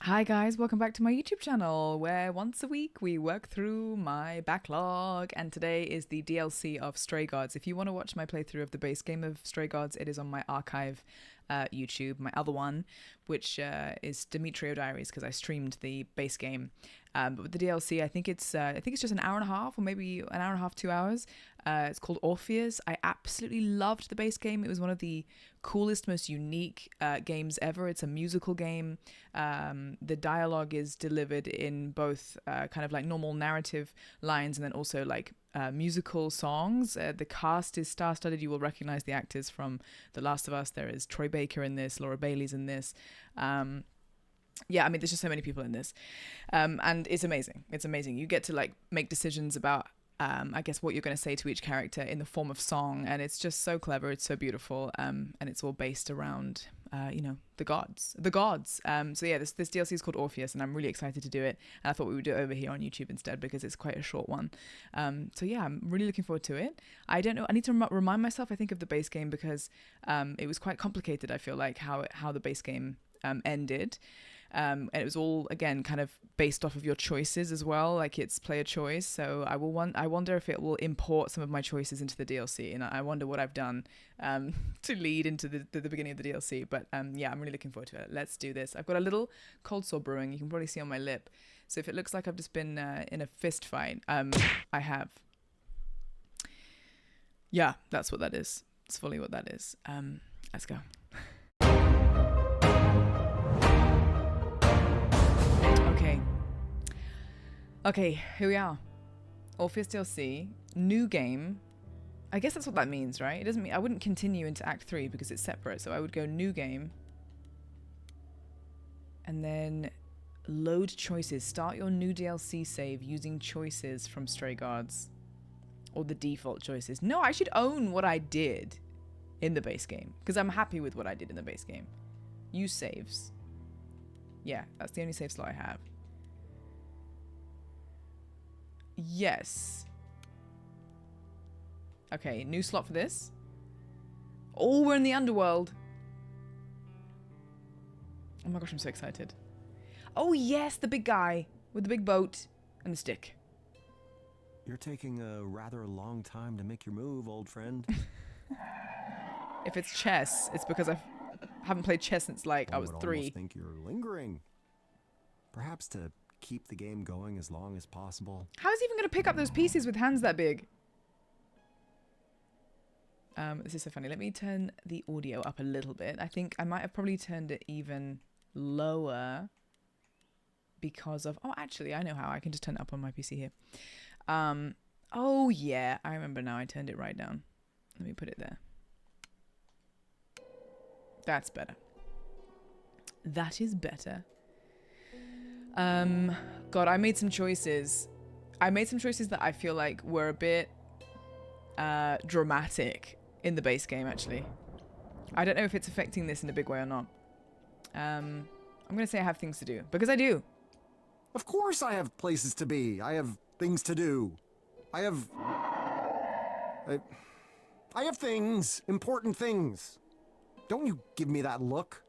Hi guys, welcome back to my YouTube channel where once a week we work through my backlog, and today is the DLC of Stray Gods. If you want to watch my playthrough of the base game of Stray Gods, it is on my archive YouTube, my other one, which is Demetrio Diaries, because I streamed the base game. But with the DLC, I think it's just an hour and a half, or maybe an hour and a half, 2 hours. It's called Orpheus. I absolutely loved the base game. It was one of the coolest, most unique games ever. It's a musical game. The dialogue is delivered in both kind of like normal narrative lines and then also like musical songs. The cast is star-studded. You will recognize the actors from The Last of Us. There is Troy Baker in this, Laura Bailey's in this. Yeah, I mean, there's just so many people in this. And it's amazing. It's amazing. You get to like make decisions about, I guess, what you're going to say to each character in the form of song. And it's just so clever. It's so beautiful. And it's all based around, the gods. So yeah, this DLC is called Orpheus, and I'm really excited to do it. And I thought we would do it over here on YouTube instead because it's quite a short one. So yeah, I'm really looking forward to it. I don't know. I need to remind myself, I think, of the base game because it was quite complicated, I feel like, how the base game ended. And it was all, again, kind of based off of your choices as well, like it's player choice. So I wonder if it will import some of my choices into the DLC, and I wonder what I've done to lead into the beginning of the DLC. But yeah, I'm really looking forward to it. Let's do this. I've got a little cold sore brewing. You can probably see on my lip. So if it looks like I've just been in a fist fight, I have. Yeah, that's what that is. It's fully what that is. Let's go. Okay, here we are. Orpheus DLC, new game. I guess that's what that means, right? It doesn't mean I wouldn't continue into Act 3 because it's separate. So I would go new game. And then load choices. Start your new DLC save using choices from Stray Gods. Or the default choices. No, I should own what I did in the base game. Because I'm happy with what I did in the base game. Use saves. Yeah, that's the only save slot I have. Yes. Okay, new slot for this. Oh, we're in the underworld. Oh my gosh, I'm so excited. Oh yes, the big guy with the big boat and the stick. You're taking a rather long time to make your move, old friend. If it's chess, it's because I haven't played chess since like I was 3. I almost think you're lingering. Perhaps to keep the game going as long as possible. How is he even going to pick up those pieces with hands that big? This is so funny. Let me turn the audio up a little bit. I think I might have probably turned it even lower because of... Oh, actually, I know how. I can just turn it up on my PC here. Oh, yeah. I remember now. I turned it right down. Let me put it there. That's better. That is better. God, I made some choices. I made some choices that I feel like were a bit dramatic in the base game, actually. I don't know if it's affecting this in a big way or not. I'm going to say I have things to do, because I do. Of course I have places to be. I have things to do. I have things. Important things. Don't you give me that look.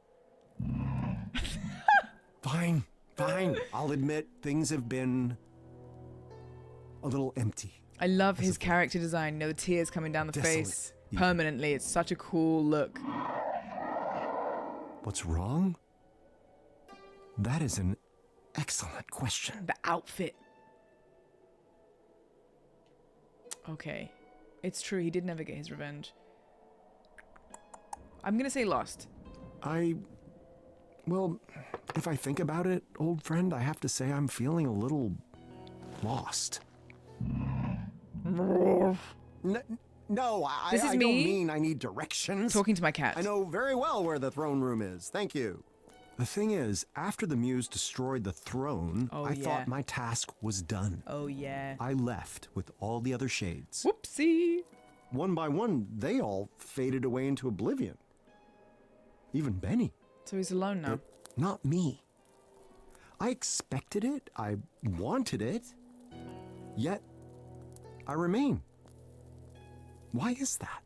Fine. Fine, I'll admit things have been a little empty. I love his character design. You know, the tears coming down the face permanently. It's such a cool look. What's wrong? That is an excellent question. The outfit. Okay. It's true, he did never get his revenge. I'm gonna say lost. Well, if I think about it, old friend, I have to say I'm feeling a little lost. No, I don't mean I need directions. Talking to my cat. I know very well where the throne room is. Thank you. The thing is, after the muse destroyed the throne, I thought my task was done. Oh, yeah. I left with all the other shades. Whoopsie. One by one, they all faded away into oblivion. Even Benny. So he's alone now. But not me. I expected it. I wanted it. Yet, I remain. Why is that?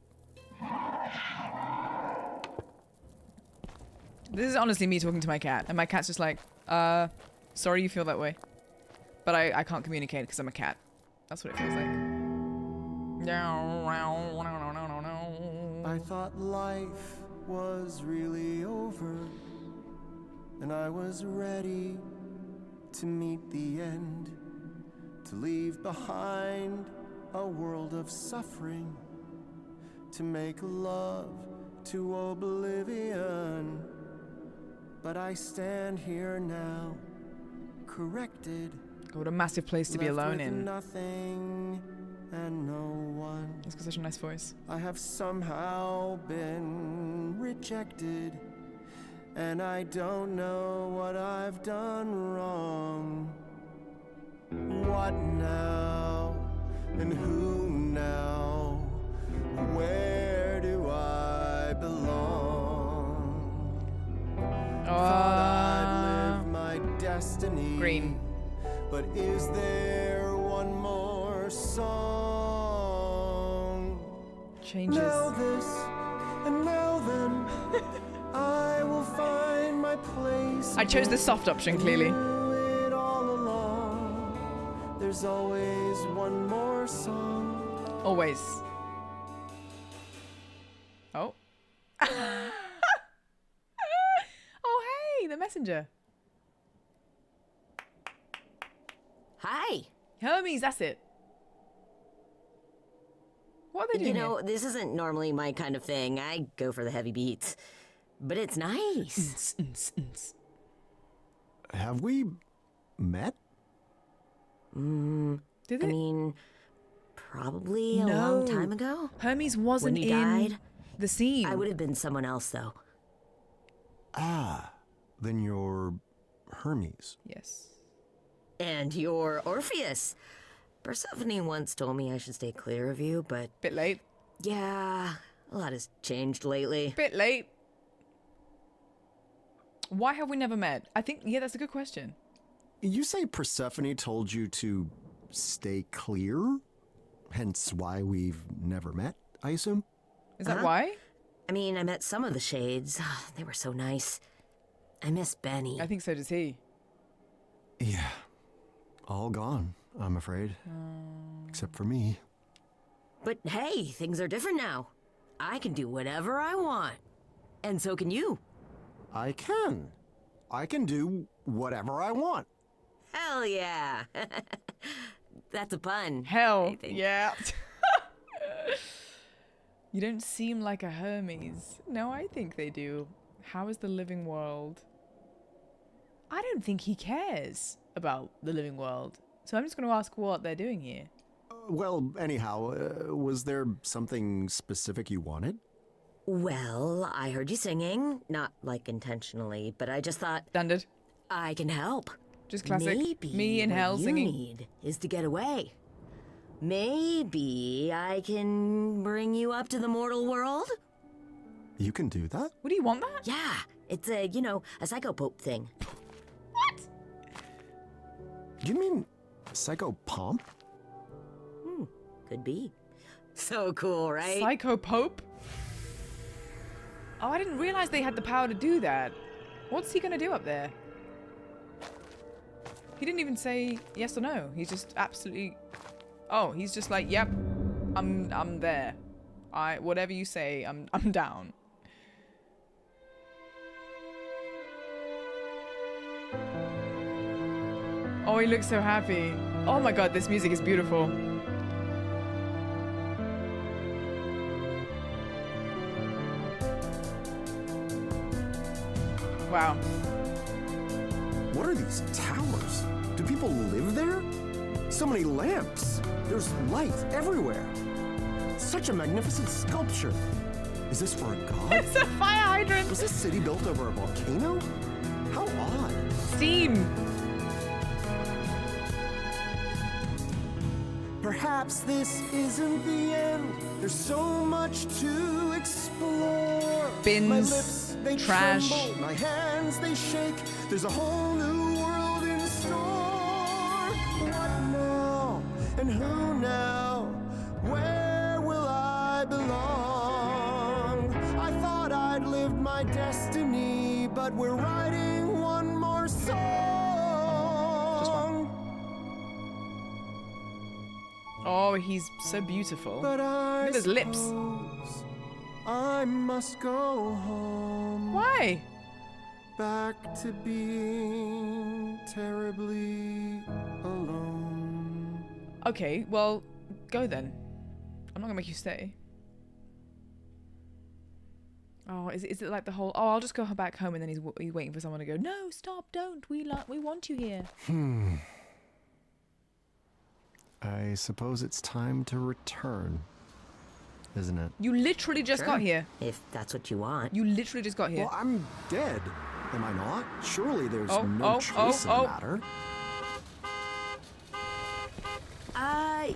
This is honestly me talking to my cat, and my cat's just like, Sorry you feel that way. But I can't communicate because I'm a cat. That's what it feels like. I thought life was really over, and I was ready to meet the end, to leave behind a world of suffering, to make love to oblivion. But I stand here now, corrected. What a massive place to be left alone with in. nothing and no one. He's got such a nice voice. I have somehow been rejected, and I don't know what I've done wrong. What now? And who now? Where do I belong? Thought I'd live my destiny. Green. But is there one more song? Changes. Now this and now then, I will find my place. I chose the soft option, clearly. Knew it all along. There's always one more song. Always. Oh. Oh, hey, the messenger. Hi. Hermes, that's it. What are they doing You know, here? this isn't normally my kind of thing. I go for the heavy beats. But it's nice. Have we met? Did I it? mean, probably a No. long time ago. Hermes wasn't When you in died, the scene. I would have been someone else, though. Ah, then you're Hermes. Yes. And you're Orpheus. Persephone once told me I should stay clear of you, but Bit late. yeah, a lot has changed lately. Bit late. Why have we never met? I think, yeah, that's a good question. You say Persephone told you to stay clear? Hence why we've never met, I assume? Is that why? I mean, I met some of the shades. They were so nice. I miss Benny. I think so does he. Yeah. All gone, I'm afraid. Except for me. But hey, things are different now. I can do whatever I want. And so can you. I can. I can do whatever I want. Hell yeah. That's a pun. Hell, I think. yeah. You don't seem like a Hermes. No, I think they do. How is the living world? I don't think he cares about the living world. So I'm just going to ask what they're doing here. Well, anyhow, was there something specific you wanted? Well, I heard you singing. Not like intentionally, but I just thought Standard. I can help. Just classic. Maybe Me in what hell you singing. need is to get away. Maybe I can bring you up to the mortal world? You can do that? What do you want that? Yeah, it's a, a psychopope thing. What? You mean psychopomp? Could be. So cool, right? Psycho Pope? Oh, I didn't realize they had the power to do that. What's he going to do up there? He didn't even say yes or no. He's just absolutely... Oh, he's just like, yep, I'm there. Whatever you say, I'm down. Oh, he looks so happy. Oh my god, this music is beautiful. Wow. What are these towers? Do people live there? So many lamps. There's light everywhere. Such a magnificent sculpture. Is this for a god? It's a fire hydrant. Was this city built over a volcano? How odd. Steam. Perhaps this isn't the end. There's so much to explore. Bins, my lips, they trash. tremble. My hands, they shake. There's a whole new world in store. What now? And who now? Where will I belong? I thought I'd lived my destiny, but we're writing one more song. Oh, he's so beautiful. But I Look at his lips. suppose I must go home. Why? Back to being terribly alone. Okay, well, go then. I'm not gonna make you stay. Oh, is it like the whole? Oh, I'll just go back home, and then he's waiting for someone to go. No, stop! Don't. We want you here. I suppose it's time to return, isn't it? You literally just got here. If that's what you want. You literally just got here. Well, I'm dead, am I not? Surely there's Oh, no oh, choice oh, in oh. the matter.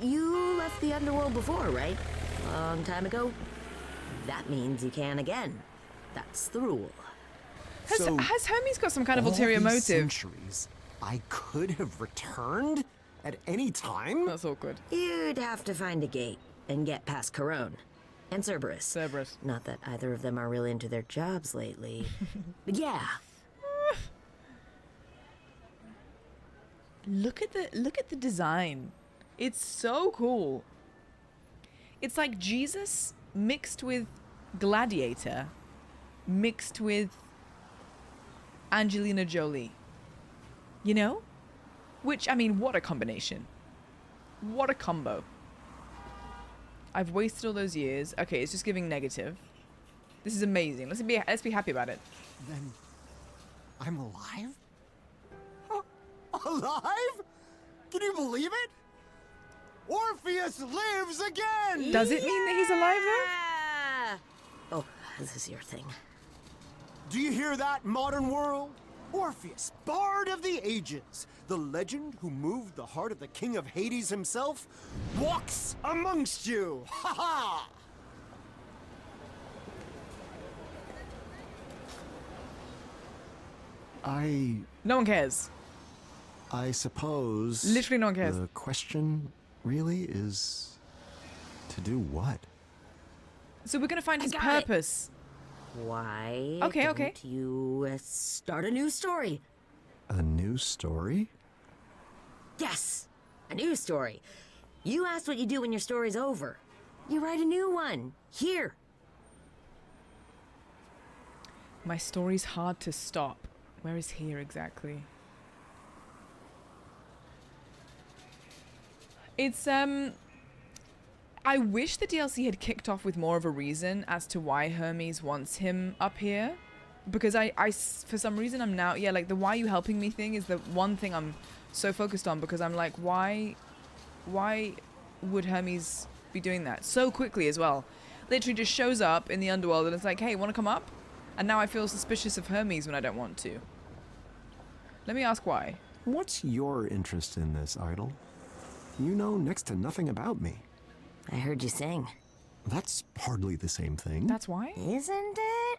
You left the underworld before, right? Long time ago. That means you can again. That's the rule. Has Hermes got some kind of all ulterior these motive? centuries, I could have returned at any time? That's awkward. You'd have to find a gate and get past Corone and Cerberus. Cerberus. Not that either of them are really into their jobs lately. But yeah. Look at the design. It's so cool. It's like Jesus mixed with Gladiator, mixed with Angelina Jolie. You know? Which, I mean, what a combination. What a combo. I've wasted all those years. Okay, it's just giving negative. This is amazing. Let's be happy about it. Then I'm alive? Alive? Can you believe it? Orpheus lives again! Does it mean that he's alive though? Ah! Oh, this is your thing. Do you hear that, modern world? Orpheus, bard of the ages, the legend who moved the heart of the king of Hades himself, walks amongst you! Ha ha! No one cares. I suppose... Literally no one cares. The question really is... to do what? So we're gonna find his got it. purpose. Why Okay, don't okay. you start a new story? A new story? Yes, a new story. You asked what you do when your story's over. You write a new one. Here. My story's hard to stop. Where is here exactly? It's I wish the DLC had kicked off with more of a reason as to why Hermes wants him up here, because I for some reason I'm now, yeah, like the why you helping me thing is the one thing I'm so focused on, because I'm like, why would Hermes be doing that so quickly as well? Literally just shows up in the underworld and it's like, hey, want to come up? And now I feel suspicious of Hermes when I don't want to. Let me ask why. What's your interest in this, Idol? You know next to nothing about me. I heard you sing. That's hardly the same thing. That's why? Isn't it?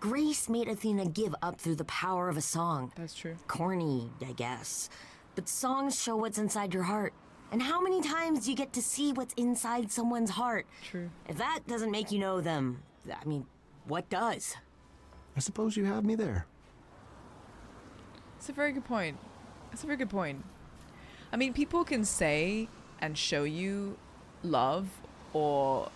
Grace made Athena give up through the power of a song. That's true. Corny, I guess. But songs show what's inside your heart. And how many times do you get to see what's inside someone's heart? True. If that doesn't make you know them, I mean, what does? I suppose you have me there. It's a very good point. That's a very good point. I mean, people can say and show you love or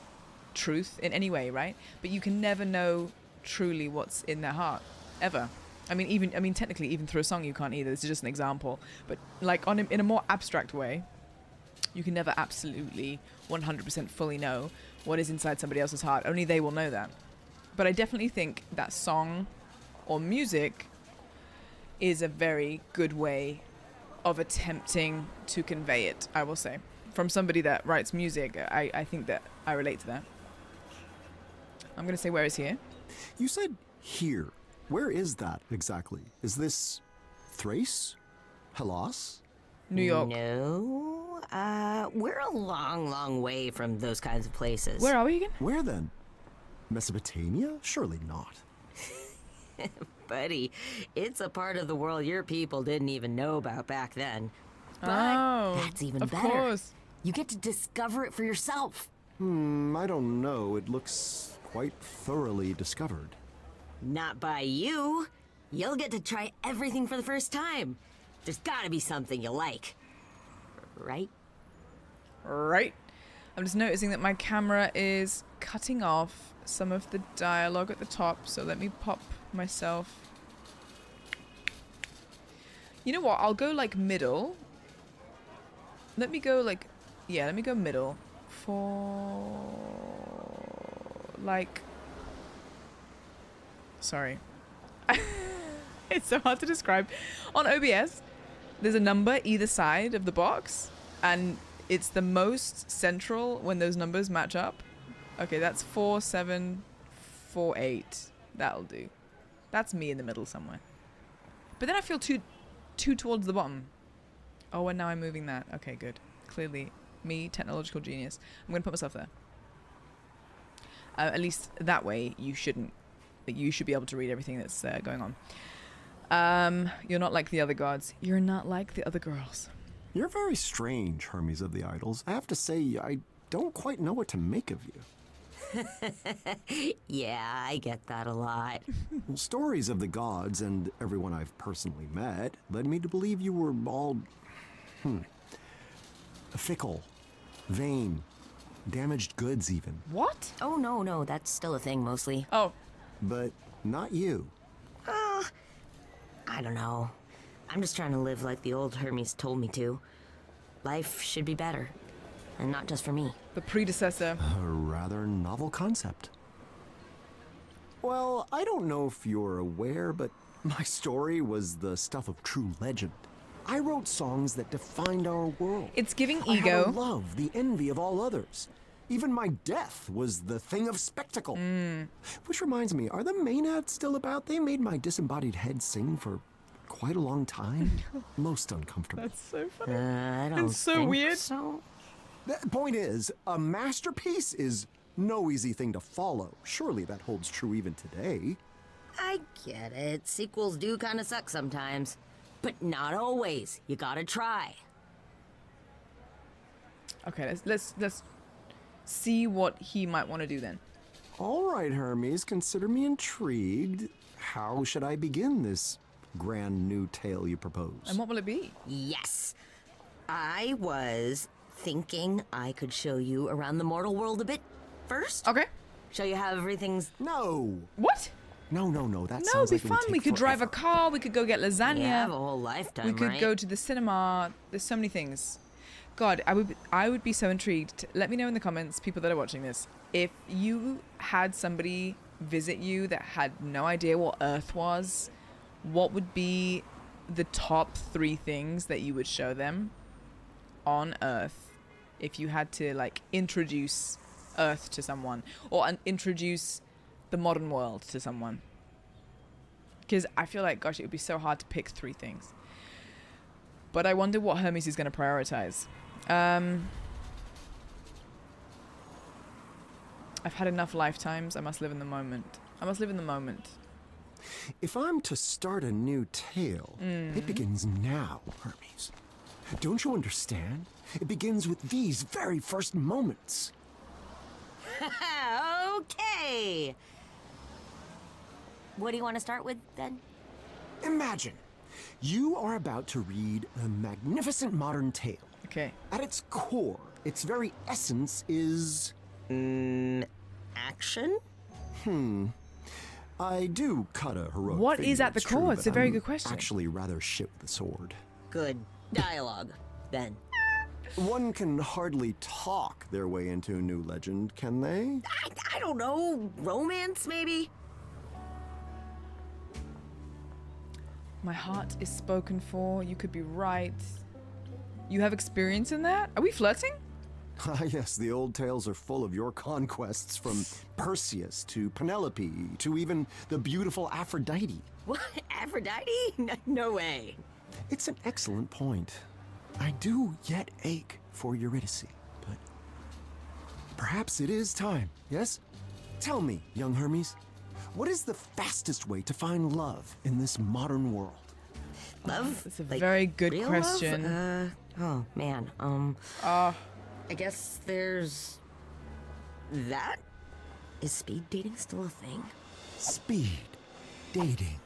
truth in any way, right? But you can never know truly what's in their heart, ever. I mean, technically, even through a song, you can't either. This is just an example. But like in a more abstract way, you can never absolutely 100% fully know what is inside somebody else's heart. Only they will know that. But I definitely think that song or music is a very good way of attempting to convey it, I will say. From somebody that writes music, I think that I relate to that. I'm going to say, where is here? You said here. Where is that exactly? Is this Thrace? Hellas? New York. No. We're a long, long way from those kinds of places. Where are we again? Where then? Mesopotamia? Surely not. Buddy, it's a part of the world your people didn't even know about back then. But Oh, that's even of better. course. You get to discover it for yourself. I don't know. It looks quite thoroughly discovered. Not by you. You'll get to try everything for the first time. There's gotta be something you like. Right? Right. I'm just noticing that my camera is cutting off some of the dialogue at the top, so let me pop myself. You know what? I'll go like middle. Let me go like, yeah, let me go middle for like, sorry. It's so hard to describe. On OBS, there's a number either side of the box, and it's the most central when those numbers match up. Okay, that's 4748. That'll do. That's me in the middle somewhere. But then I feel too towards the bottom. Oh, and now I'm moving that. Okay, good. Clearly, me, technological genius. I'm going to put myself there. At least that way, you shouldn't. You should be able to read everything that's going on. You're not like the other gods. You're not like the other girls. You're very strange, Hermes of the Idols. I have to say, I don't quite know what to make of you. Yeah, I get that a lot. Well, stories of the gods and everyone I've personally met led me to believe you were all, fickle, vain, damaged goods even. What? Oh, no, that's still a thing mostly. Oh. But not you. I don't know. I'm just trying to live like the old Hermes told me to. Life should be better. And not just for me. The predecessor. A rather novel concept. Well, I don't know if you're aware, but my story was the stuff of true legend. I wrote songs that defined our world. It's giving I had ego. a love, the envy of all others. Even my death was the thing of spectacle. Which reminds me, are the Maenads still about? They made my disembodied head sing for quite a long time. Most uncomfortable. That's so funny. I don't It's so think weird. so. The point is, a masterpiece is no easy thing to follow. Surely that holds true even today. I get it. Sequels do kind of suck sometimes. But not always. You gotta try. Okay, let's see what he might want to do then. All right, Hermes, consider me intrigued. How should I begin this grand new tale you propose? And what will it be? Yes. I was thinking I could show you around the mortal world a bit first. Okay. Show you how everything's... No! What? No, that No, sounds it'd be like it would fun. take We could drive a forever. car. We could go get lasagna. You have a whole lifetime, We could right? go to the cinema. There's so many things. God, I would be so intrigued. Let me know in the comments, people that are watching this, if you had somebody visit you that had no idea what Earth was, what would be the top 3 things that you would show them on Earth if you had to like introduce Earth to someone or introduce the modern world to someone? Because I feel like, gosh, it would be so hard to pick 3 things. But I wonder what Hermes is going to prioritize. I've had enough lifetimes. I must live in the moment. If I'm to start a new tale, it begins now, Hermes. Don't you understand? It begins with these very first moments. Okay. What do you want to start with, then? Imagine, you are about to read a magnificent modern tale. Okay. At its core, its very essence is... Action? I do cut a heroic What figure, is at the it's true, core? It's but a very I'm good question. Actually rather shit with the sword. Good dialogue, then. One can hardly talk their way into a new legend, can they? I don't know. Romance, maybe? My heart is spoken for. You could be right. You have experience in that? Are we flirting? Ah, yes, the old tales are full of your conquests, from Perseus to Penelope to even the beautiful Aphrodite. What? Aphrodite? No way. It's an excellent point. I do yet ache for Eurydice, but perhaps it is time, yes? Tell me, young Hermes, what is the fastest way to find love in this modern world? Love? That's a Like, very good real question. Love? Oh, man. I guess there's... that? Is speed dating still a thing? Speed dating.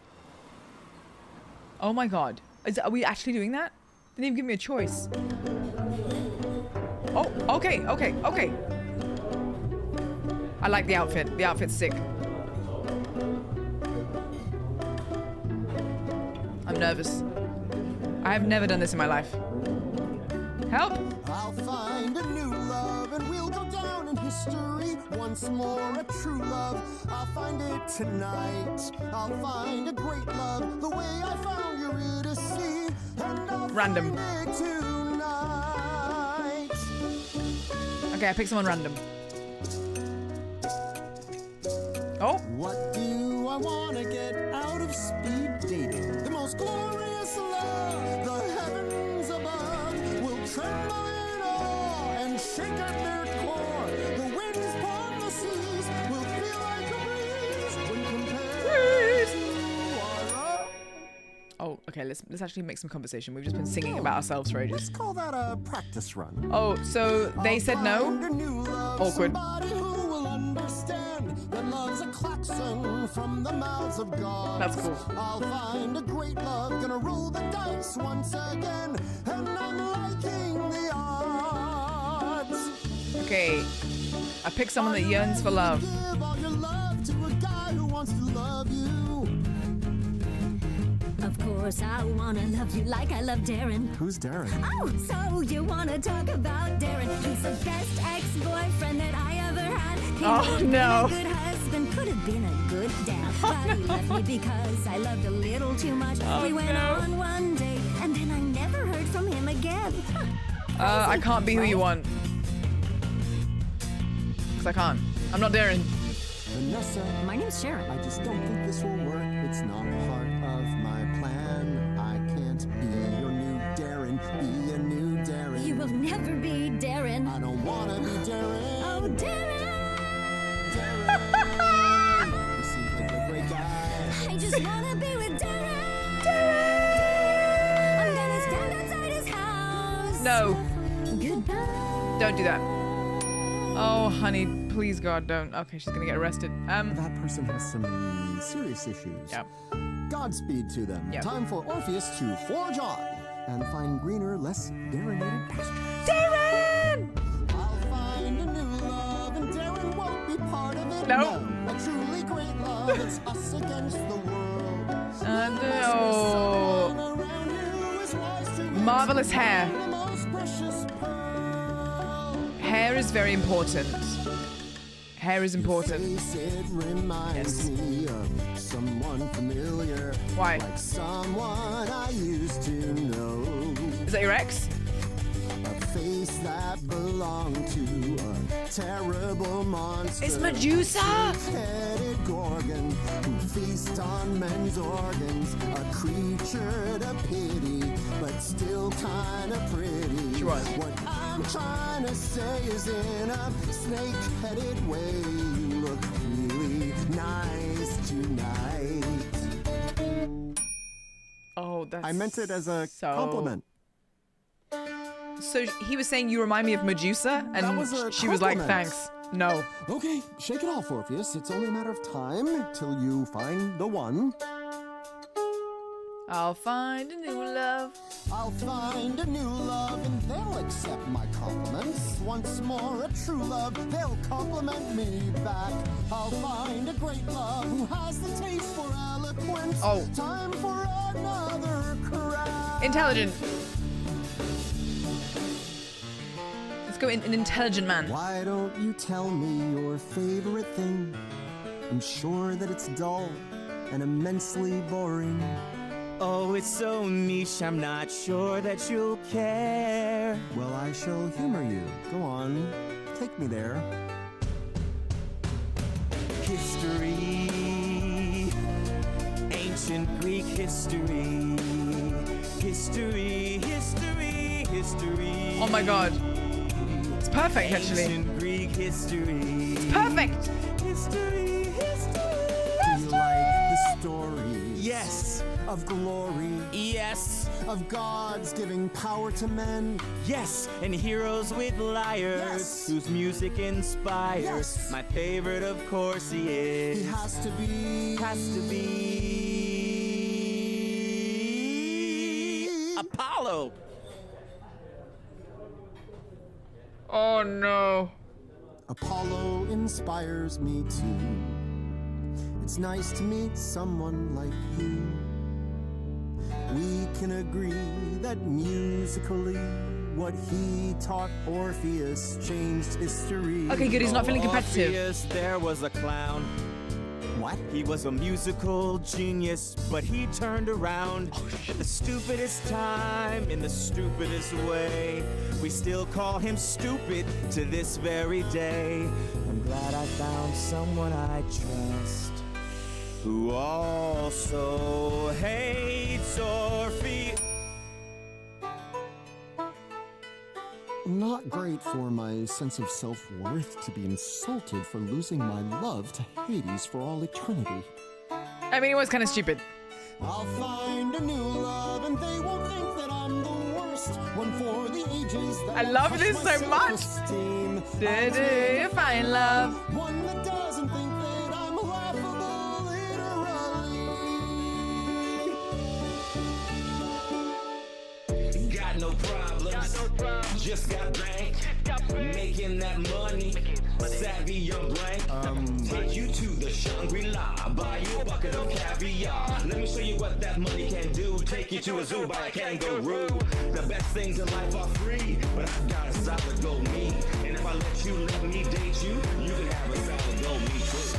Oh my god. Are we actually doing that? They didn't even give me a choice. Oh, okay, okay, okay. I like the outfit. The outfit's sick. I'm nervous. I have never done this in my life. Help! I'll find a new love and we'll go down in history. Once more a true love. I'll find it tonight. I'll find a great love the way I found Eurydice. And I'll Random. find it tonight. Okay, I picked someone random. Oh! What do I want to get out of speed dating? The most glorious love, the heavens above will tremble in awe and shake at their core. The winds upon the seas will feel like a breeze when compared to our love. Oh, okay, let's actually make some conversation. We've just been singing about ourselves for ages. Let's call that a practice run. Oh, so they said no? Find a new love, Awkward. somebody who will understand that love's a klaxon from the mouths of God. That's cool. I'll find a great love, gonna roll the dice once again, and I'm liking the odds. Okay, I picked someone that yearns for love. Give all your love to a guy who wants to love you. Of course, I wanna love you like I love Darren. Who's Darren? Oh, so you wanna talk about Darren? He's the best ex-boyfriend that I ever had. He Oh, could have no. been a good husband, could have been a good dad, but he left me because I loved a little too much. We went no. on one date, and then I never heard from him again. I can't be who you want. Because I can't. I'm not Darren. Vanessa, My name's Sharon. I just don't think this will work. It's not part of my plan. I can't be your new Darren. Be a new Darren. You will never be Darren. I don't wanna be Darren. Oh, Darren! Darren. He seems like a great guy. I just wanna be with Darren. I'm gonna stand outside his house. No, Goodbye. don't do that. Oh, honey, please, God, don't. Okay, she's gonna get arrested. That person has some serious issues. Yep. Godspeed to them. Yep. Time for Orpheus to forge on and find greener, less Darrenated pastures. Darren! I'll find a new love and Darren won't be part of it. No. A truly great love, it's us against the world. No. Around you is wise to Marvelous hair. the most precious pearl. Hair is very important. Hair is important. Face, it reminds Yes. me of someone familiar. Why? Like someone I used to know. Is that your ex? A face that belonged to a terrible monster. It's Medusa! Headed Gorgon who feast on men's organs. A creature to pity, but still kinda pretty. She was. What I'm trying to say is in a snake-headed way, you look really nice tonight. Oh, that's I meant it as a so- compliment. So he was saying you remind me of Medusa, and That was a she was like, compliment. thanks. No. Okay, shake it off, Orpheus. It's only a matter of time till you find the one. I'll find a new love. I'll find a new love and they'll accept my compliments. Once more a true love, they'll compliment me back. I'll find a great love who has the taste for eloquence. Oh. Time for another crack. Intelligent. Let's go in an intelligent man. Why don't you tell me your favorite thing? I'm sure that it's dull and immensely boring. Oh, it's so niche, I'm not sure that you'll care. Well, I shall humor you. Go on, take me there. History, ancient Greek history. History, history, history. Oh my God. It's perfect, actually. Ancient Greek history. Perfect. History, history. Do you like the story? Yes, Of glory, yes, of gods giving power to men. yes, and heroes with lyres, Yes. whose music inspires. Yes. My favorite, of course, he is. He has to be. Apollo. Oh no. Apollo inspires me too. It's nice to meet someone like you. We can agree that musically, what he taught Orpheus changed history. Okay, good. He's not feeling competitive. Orpheus, there was a clown. What? He was a musical genius, but he turned around at the stupidest time in the stupidest way. We still call him stupid to this very day. I'm glad I found someone I trust who also hates Orpheus. Not great for my sense of self-worth to be insulted for losing my love to Hades for all eternity. I mean, it was kind of stupid. I'll find a new love and they won't think that I'm the worst. One for the ages that I love touch this my so much. self-esteem. Did you find love? One that doesn't think that I'm laughable literally. Got no problems, just got bank, making that money, savvy young blank. Take you to the Shangri-La, buy you a bucket of caviar. Let me show you what that money can do. Take you to a zoo, buy a kangaroo. The best things in life are free, but I've got a solid gold me. And if I let me date you, you can have a solid gold me too.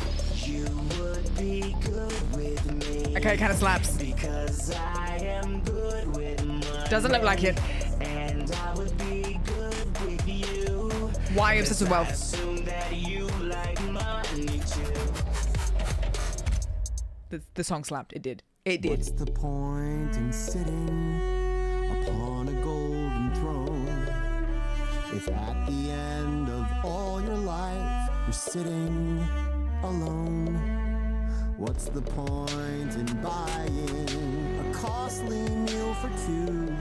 You would be good with me. Okay, kind of slaps. Because I am good with money. Doesn't look like it. And I would be good with you. Why are you obsessed with wealth? Assume that you like money too. The song slapped. It did. It did. What's the point in sitting upon a golden throne if at the end of all your life you're sitting alone? What's the point in buying a costly meal for two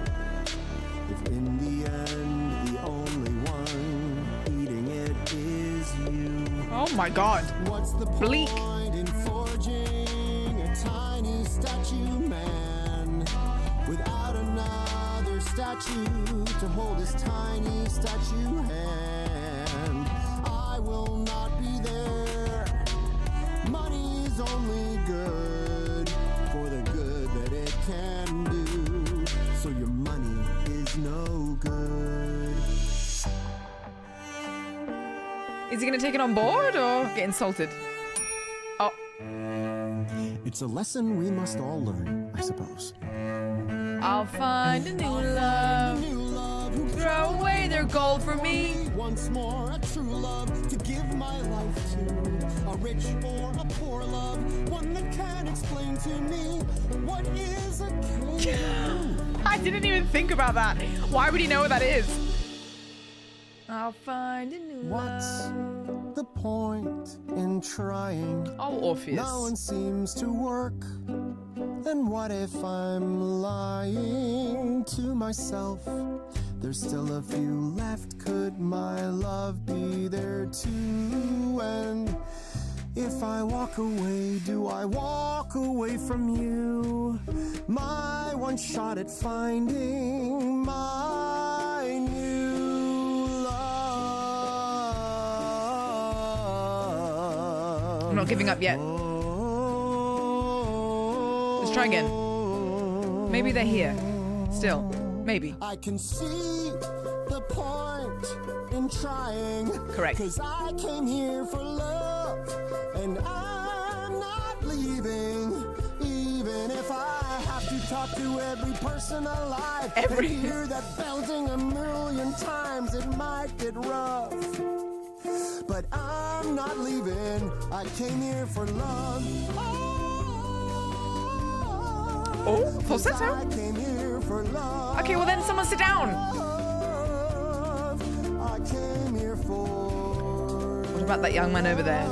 if in the end the only one eating it is you? Oh my god. What's the Bleak. point in forging a tiny statue man without another statue to hold his tiny statue hand? I will not be there. Money is only good for the good that it can do. So your money is no good. Is he gonna take it on board or get insulted? Oh, It's a lesson we must all learn, I suppose. I'll find a new love. New love who Throw away their gold for me. once more a true love to give my life to. A rich or a poor love, one that can explain to me what is a kangaroo. I didn't even think about that. Why would he know what that is? I'll find a new What's love. the point in trying? Oh, Orpheus. No one seems to work. And what if I'm lying to myself? There's still a few left. Could my love be there too? And if I walk away, do I walk away from you? My one shot at finding my new love. I'm not giving up yet. Let's try again. Maybe they're here. Still. Maybe. I can see the point in trying. Correct. 'Cause I came here for love, and I'm not leaving. Even if I have to talk to every person alive and hear that belting a million times, it might get rough. But I'm not leaving. I came here for love. Oh, falsetto. I came here for love. Okay, well then someone sit down. I came here for. What about that young man over there?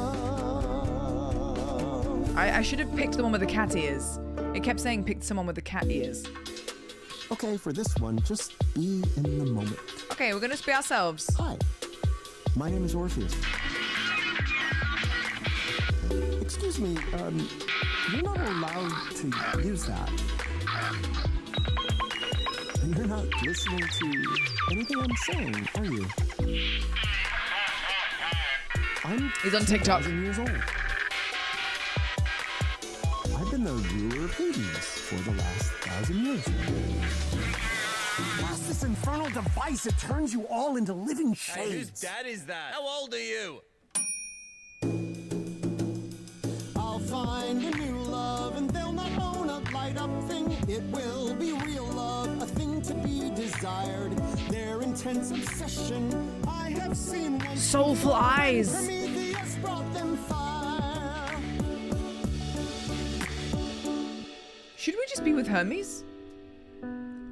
I should have picked the one with the cat ears. It kept saying pick someone with the cat ears. Okay, for this one, just be in the moment. Okay, we're gonna just be ourselves. Hi, my name is Orpheus. Excuse me, you're not allowed to use that. You're not listening to anything I'm saying, are you? I'm He's on TikTok. 2,000 years old. I've been the ruler of Hades for the last 1,000 years. What's this infernal device that turns you all into living Hey, whose shades? dad is that? How old are you? I'll find a new love, and they'll not own a light-up thing. It will be real love, a thing to be desired. Their intense obsession, I have seen once. Soulful eyes. Prometheus brought them fire. Should we just be with Hermes?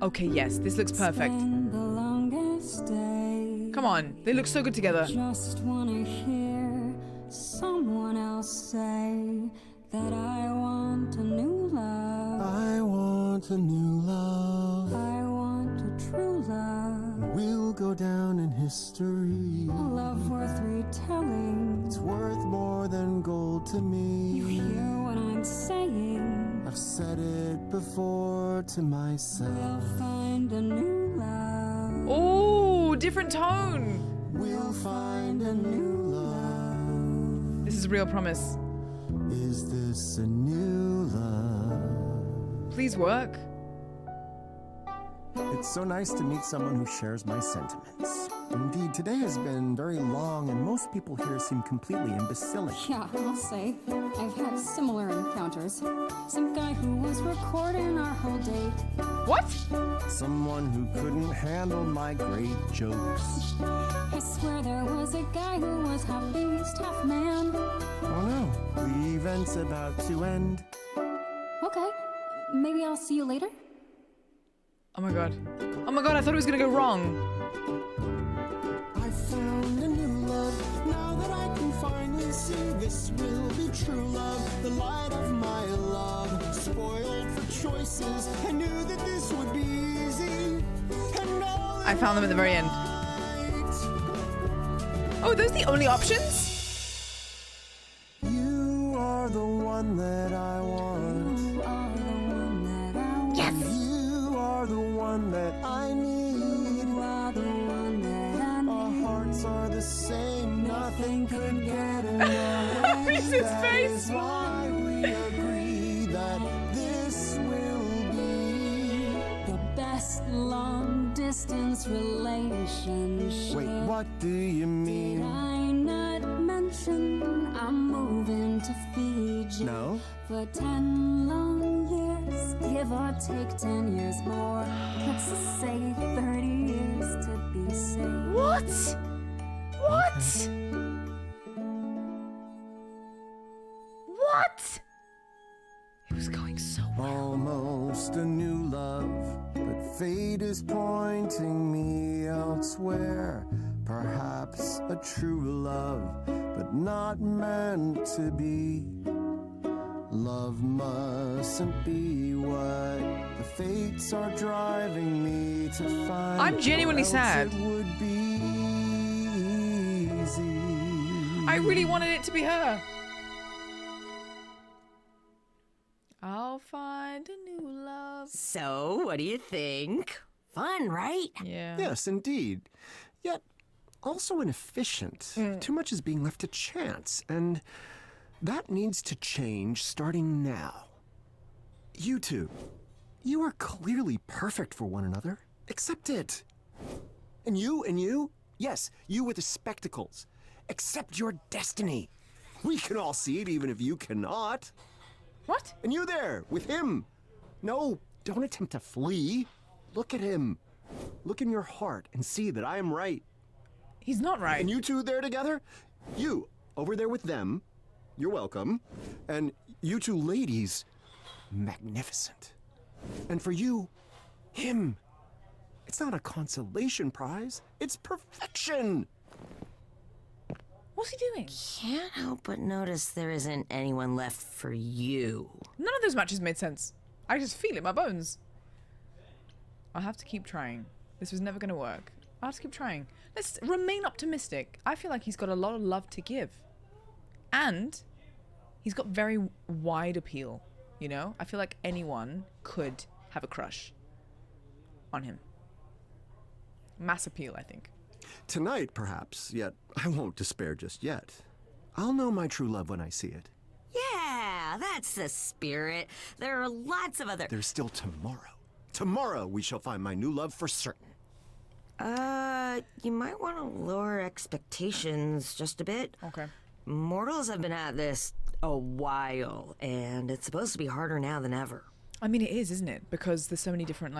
Okay, yes, this looks perfect. The longest day. Come on, they look so good together. Just wanna hear someone else say that I want a new love. I want a new love. I want a true love. We'll go down in history. A love worth retelling. It's worth more than gold to You me. hear what I'm saying? I've said it before to myself. We'll find a new love. Oh, different tone. We'll find a new love. This is a real promise. Is this a new love? Please work. It's so nice to meet someone who shares my sentiments. Indeed, today has been very long, and most people here seem completely imbecilic. Yeah, I'll say. I've had similar encounters. Some guy who was recording our whole date. What? Someone who couldn't handle my great jokes. I swear there was a guy who was half beast, half man. Oh no, the event's about to end. Okay, maybe I'll see you later. Oh my god. Oh my god, I thought it was gonna go wrong. I found a new love. Now that I can finally see this will be true love. The light of my love. Spoiled for choices. I knew that this would be easy. And all I found them at the very end. Oh, are those the only options? You are the one that I want. You are the one that I want. Yes! You are the one that I need. You are the one that I Our need. hearts are the same. Nothing could get in our way. His That face. is why we agree that this will be. The best long distance relationship. Wait, what do you mean? Did I not mention I'm moving to Fiji? No. For 10 long years, give or take 10 years more. Let's say 30 years to be safe. What? What? What? It was going so well. Almost a new love, but fate is pointing me elsewhere. Perhaps a true love, but not meant to be. Love mustn't be what the fates are driving me to find. I'm genuinely or else sad. It would be easy. I really wanted it to be her. I'll find a new love. So, what do you think? Fun, right? Yeah. Yes, indeed. Yet also inefficient. Too much is being left to chance, and that needs to change starting now. You two, you are clearly perfect for one another. Accept it. And you, yes, you with the spectacles. Accept your destiny. We can all see it, even if you cannot. What? And you there, with him. No, don't attempt to flee. Look at him. Look in your heart and see that I am right. He's not right. And you two there together? You, over there with them. You're welcome. And you two ladies, magnificent. And for you, him. It's not a consolation prize. It's perfection. What's he doing? Can't help but notice there isn't anyone left for you. None of those matches made sense. I just feel it in my bones. I'll have to keep trying. This was never going to work. I'll have to keep trying. Let's remain optimistic. I feel like he's got a lot of love to give. And he's got very wide appeal, you know? I feel like anyone could have a crush on him. Mass appeal, I think. Tonight, perhaps, yet I won't despair just yet. I'll know my true love when I see it. Yeah, that's the spirit. There are lots of other... There's still tomorrow. Tomorrow we shall find my new love for certain. You might want to lower expectations just a bit. Okay. Mortals have been at this a while, and it's supposed to be harder now than ever. I mean, it is, isn't it? Because there's so many different,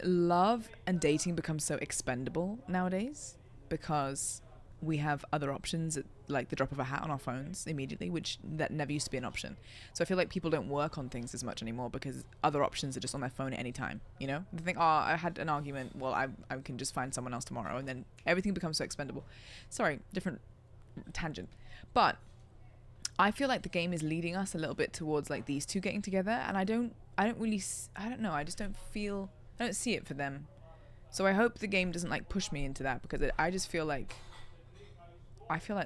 love and dating becomes so expendable nowadays because we have other options at like the drop of a hat on our phones immediately, which that never used to be an option. So I feel like people don't work on things as much anymore because other options are just on their phone at any time, you know? They think, oh, I had an argument, well, I can just find someone else tomorrow, and then everything becomes so expendable. Sorry, different tangent. But I feel like the game is leading us a little bit towards like these two getting together, and I don't know, I just don't see it for them. So I hope the game doesn't like push me into that, because I just feel like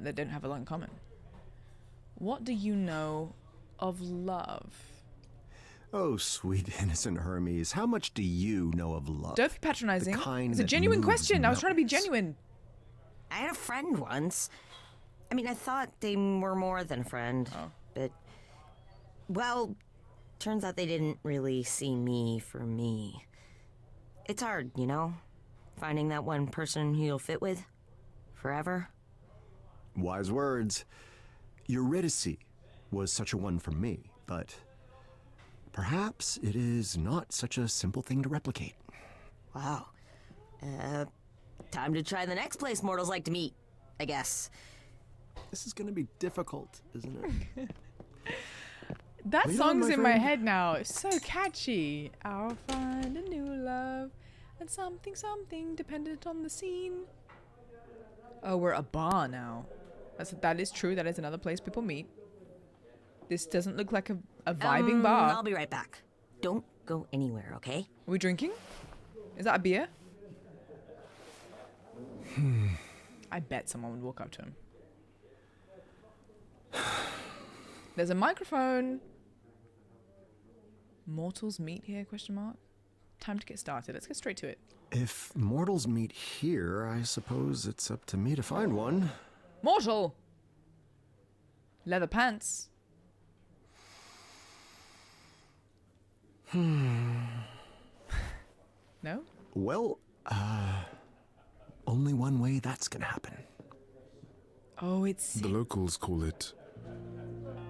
they don't have a lot in common. What do you know of love? Oh, sweet innocent Hermes, how much do you know of love? Don't be patronizing. The kind It's a that genuine moves question. I was trying to be mountains. genuine. I had a friend once. I mean, I thought they were more than a friend. Oh. But, well, turns out they didn't really see me for me. It's hard, you know? Finding that one person who you'll fit with forever. Wise words. Eurydice was such a one for me, but perhaps it is not such a simple thing to replicate. Wow. Time to try the next place mortals like to meet, I guess. This is going to be difficult, isn't it? That Lead on, song's my in my friend. head now. It's so catchy. I'll find a new love and something dependent on the scene. Oh, we're a bar now. That is true. That is another place people meet. This doesn't look like a vibing bar. I'll be right back. Don't go anywhere, okay? Are we drinking? Is that a beer? I bet someone would walk up to him. There's a microphone. Mortals meet here, question mark. Time to get started. Let's get straight to it. If mortals meet here, I suppose it's up to me to find one. Mortal! Leather pants. No? Well, only one way that's gonna happen. Oh, it's... The locals call it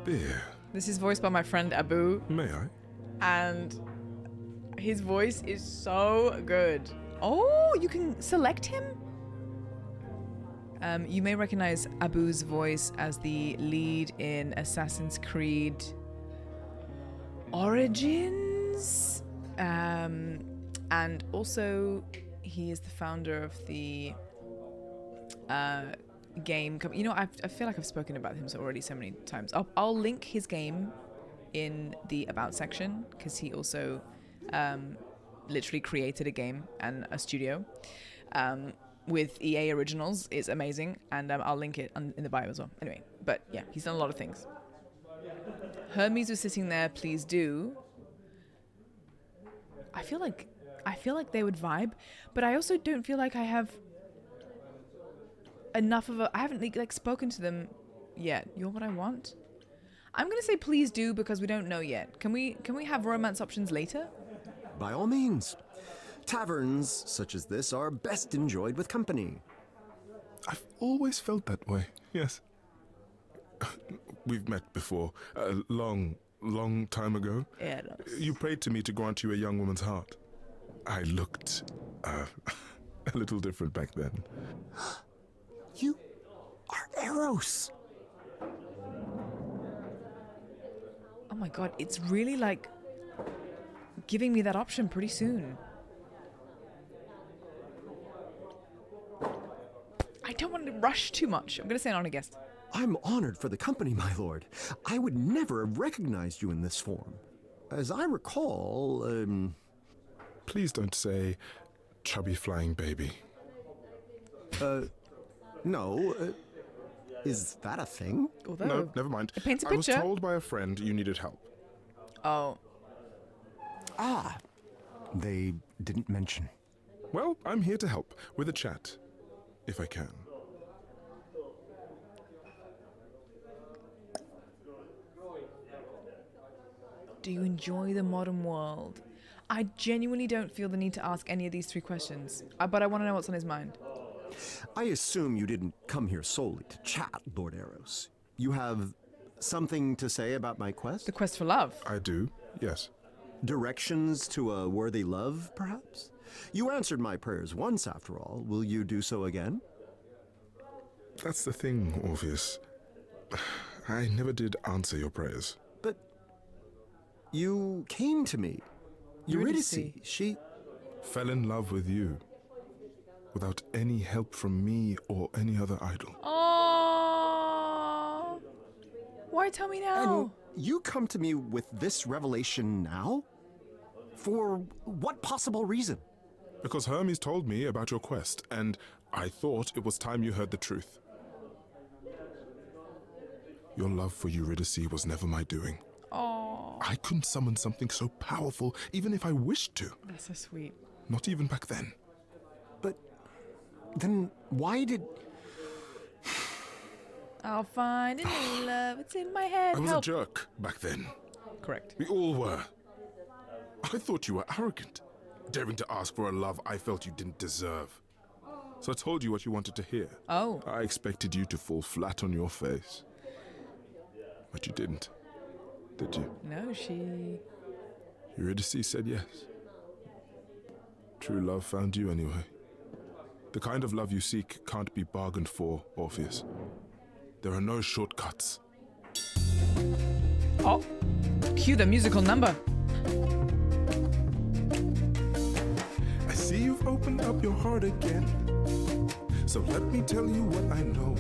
beer. This is voiced by my friend Abu, May I? and his voice is so good. Oh, you can select him? You may recognize Abu's voice as the lead in Assassin's Creed Origins. And also, he is the founder of the game. You know, I feel like I've spoken about him already so many times. I'll link his game in the About section, because he also literally created a game and a studio with EA Originals. It's amazing, and I'll link it in the bio as well. Anyway, but yeah, he's done a lot of things. Hermes was sitting there, please do. I feel like they would vibe, but I also don't feel like I have enough of I haven't like spoken to them yet. You're what I want. I'm gonna say please do, because we don't know yet. Can we have romance options later? By all means. Taverns such as this are best enjoyed with company. I've always felt that way, yes. We've met before, a long time ago. Eros. You prayed to me to grant you a young woman's heart. I looked a little different back then. You are Eros. Oh my god, it's really like giving me that option pretty soon. I don't want to rush too much. I'm gonna say an honor guest. I'm honored for the company, my lord. I would never have recognized you in this form. As I recall, Please don't say chubby flying baby. no. Is that a thing? Although No, never mind. It paints a I was picture. told by a friend you needed help. Oh, Ah. They didn't mention. Well, I'm here to help with a chat, if I can. Do you enjoy the modern world? I genuinely don't feel the need to ask any of these 3 questions, but I want to know what's on his mind. I assume you didn't come here solely to chat, Lord Eros. You have something to say about my quest? The quest for love. I do, yes. Directions to a worthy love, perhaps? You answered my prayers once, after all. Will you do so again? That's the thing, Orpheus. I never did answer your prayers. But you came to me. Eurydice, she... Fell in love with you. Without any help from me or any other idol. Oh, why tell me now? And you come to me with this revelation now? For what possible reason? Because Hermes told me about your quest, and I thought it was time you heard the truth. Your love for Eurydice was never my doing. Oh, I couldn't summon something so powerful, even if I wished to. that's so sweet. Not even back then. But then why did... I'll find a new love. It's in my head. I was Help. a jerk back then. Correct. We all were. I thought you were arrogant, daring to ask for a love I felt you didn't deserve. So I told you what you wanted to hear. Oh. I expected you to fall flat on your face. But you didn't, did you? No, she... Eurydice said yes. True love found you anyway. The kind of love you seek can't be bargained for, Orpheus. There are no shortcuts. Oh, cue the musical number. I see you've opened up your heart again. So let me tell you what I know.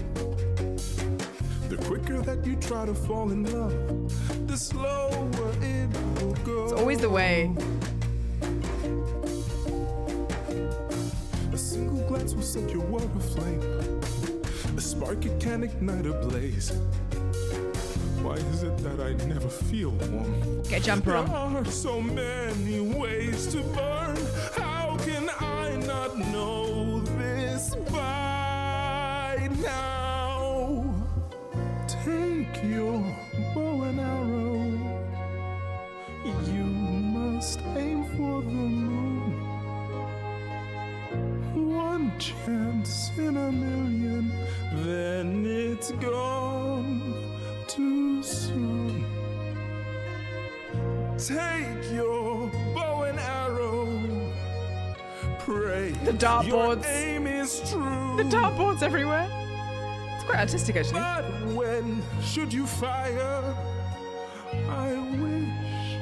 The quicker that you try to fall in love, the slower it will go. It's always the way. A single glance will set your world aflame. A spark it can ignite a blaze. Why is it that I never feel warm? Get a jumper on. There are so many ways to burn. How can I not know this by now? Take your bow and arrow. You must aim for the moon. One chance in a million, then it's gone too soon. Take your bow and arrow. Pray The dartboards. your aim is true. The dartboards everywhere. It's quite artistic, actually. But when should you fire? I wish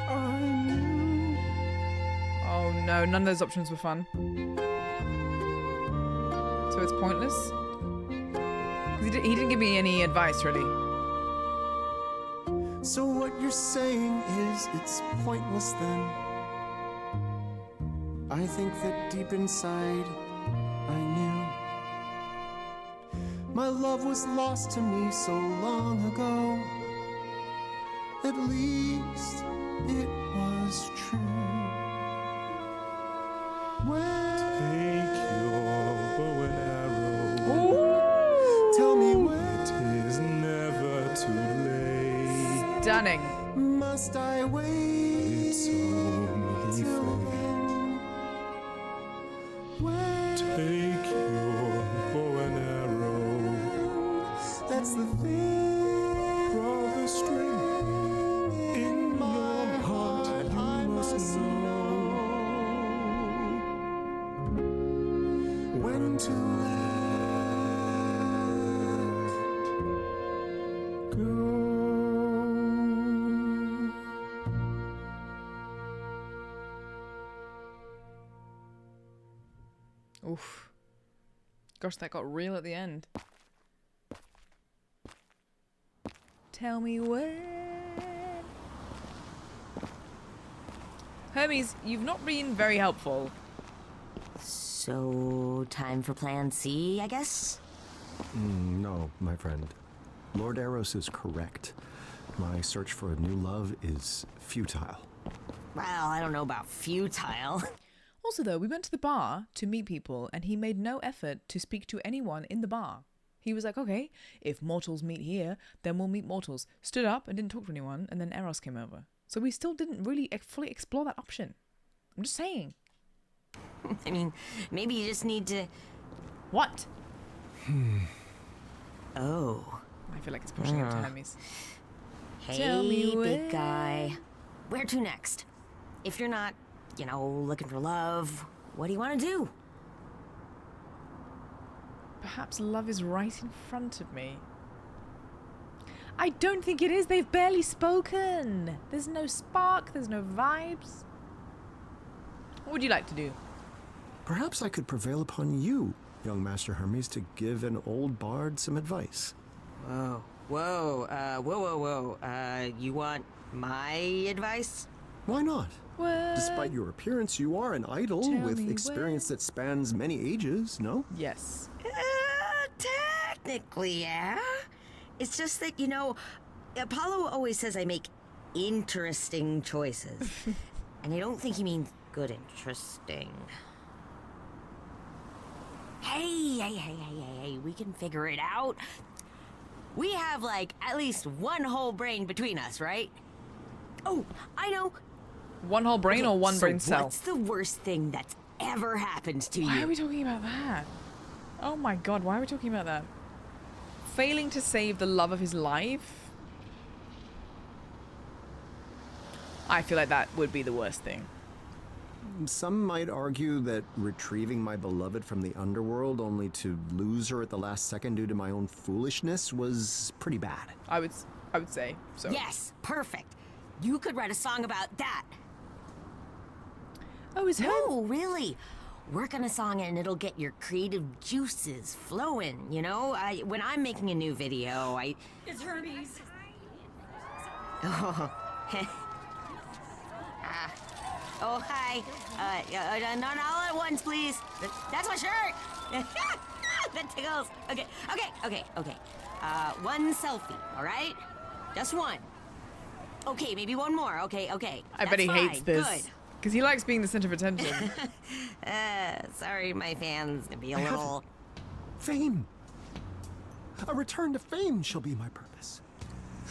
I knew. Oh no, none of those options were fun. So it's pointless? 'Cause he didn't give me any advice, really. So what you're saying is it's pointless then? I think that deep inside I knew my love was lost to me so long ago. At least it was true. Take your bow and arrow. Tell me when It is never too late. Stunning. must I wait It's only till fair. then? When Take your bow and arrow. that's the thing. Draw the string in your heart. I You must know when to let go. Oof. Gosh, that got real at the end. Tell me when. Hermes, you've not been very helpful. So, time for plan C, I guess? No, my friend. Lord Eros is correct. My search for a new love is futile. Well, I don't know about futile. Also, though, we went to the bar to meet people, and he made no effort to speak to anyone in the bar. He was like, okay, if mortals meet here, then we'll meet mortals. Stood up and didn't talk to anyone, and then Eros came over. So we still didn't really fully explore that option. I'm just saying. I mean, maybe you just need to... What? Oh. I feel like it's pushing up to Hermes. Hey, Tell me big guy. Where to next? If you're not, you know, looking for love, what do you want to do? Perhaps love is right in front of me. I don't think it is. They've barely spoken. There's no spark. There's no vibes. What would you like to do? Perhaps I could prevail upon you, young Master Hermes, to give an old bard some advice. Whoa. You want my advice? Why not? What? Despite your appearance, you are an idol Tell with me experience that spans many ages, no? Yes. Technically, yeah. It's just that, you know, Apollo always says I make interesting choices. And I don't think he means good interesting. Hey, we can figure it out. We have, like, at least one whole brain between us, right? Oh, I know. One whole brain or one brain cell? What's the worst thing that's ever happened to you? Why are we talking about that? Oh my god, why are we talking about that? Failing to save the love of his life? I feel like that would be the worst thing. Some might argue that retrieving my beloved from the underworld only to lose her at the last second due to my own foolishness was pretty bad. I would say so. Yes, perfect. You could write a song about that. Oh, is No, really. Work on a song and it'll get your creative juices flowing, you know? When I'm making a new video, It's Hermes. Oh, hi. Not all at once, please. That's my shirt. That tickles. Okay. One selfie, all right? Just one. Okay, maybe one more. Okay. I bet he hates this. Good. Because he likes being the center of attention. Sorry, my fans can be a little... Fame! A return to fame shall be my purpose.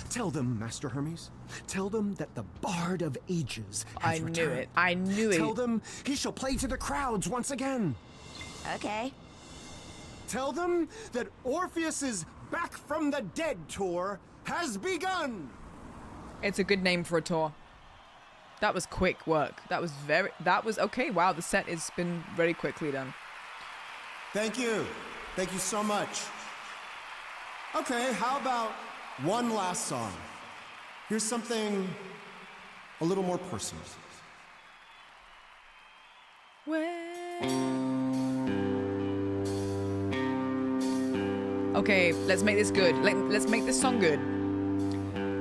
Tell them, Master Hermes. Tell them that the Bard of Ages has returned. I knew it. Tell them he shall play to the crowds once again. Okay. Tell them that Orpheus's Back from the Dead tour has begun. It's a good name for a tour. That was quick work. That was okay. Wow, the set has been very quickly done. Thank you. Thank you so much. Okay, how about one last song? Here's something a little more personal. Okay, let's make this good. Let's make this song good.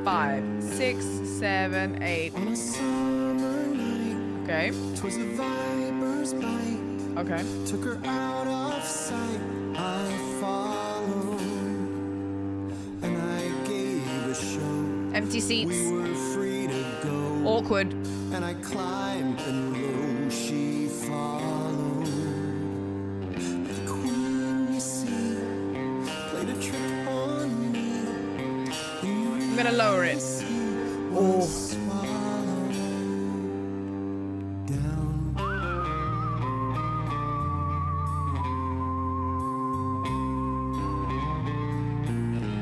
5, 6, 7, 8. On a summer night, Okay. 'twas a viper's bite. Okay. Took her out of sight. I followed, and I gave a show. Empty We seats. were free to go. Awkward. And I climbed and low she followed. The queen, you see, played a trick on me. I'm gonna lower it. Oh. Swallowed down.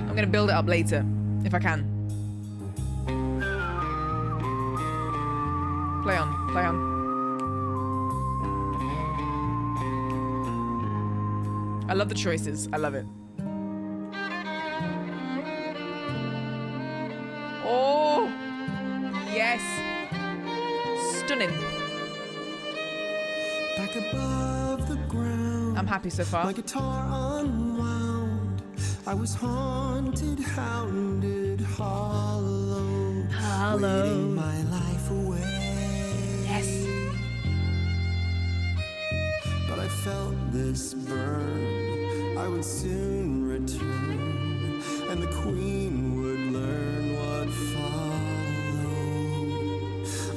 I'm gonna build it up later, if I can. Play on. I love the choices. I love it. Oh, yes. Stunning. Back above the ground. I'm happy so far. My guitar unwound. I was haunted, hounded, hollow. Waiting my life away. Yes. But I felt this burn. I would soon return, and the queen would learn what followed.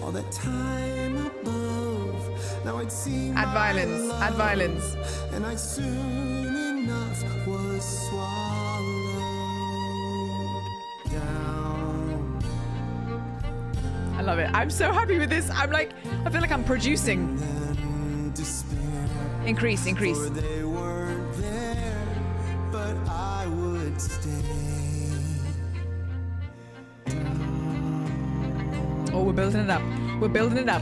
All that time above, Now I'd seen Add my violence. Add love, violence. and I soon enough was swallowed down. I love it. I'm so happy with this. I'm like, I feel like I'm producing. Then despair, Increase, increase. for they weren't there, but I would stay. Oh, we're building it up. We're building it up.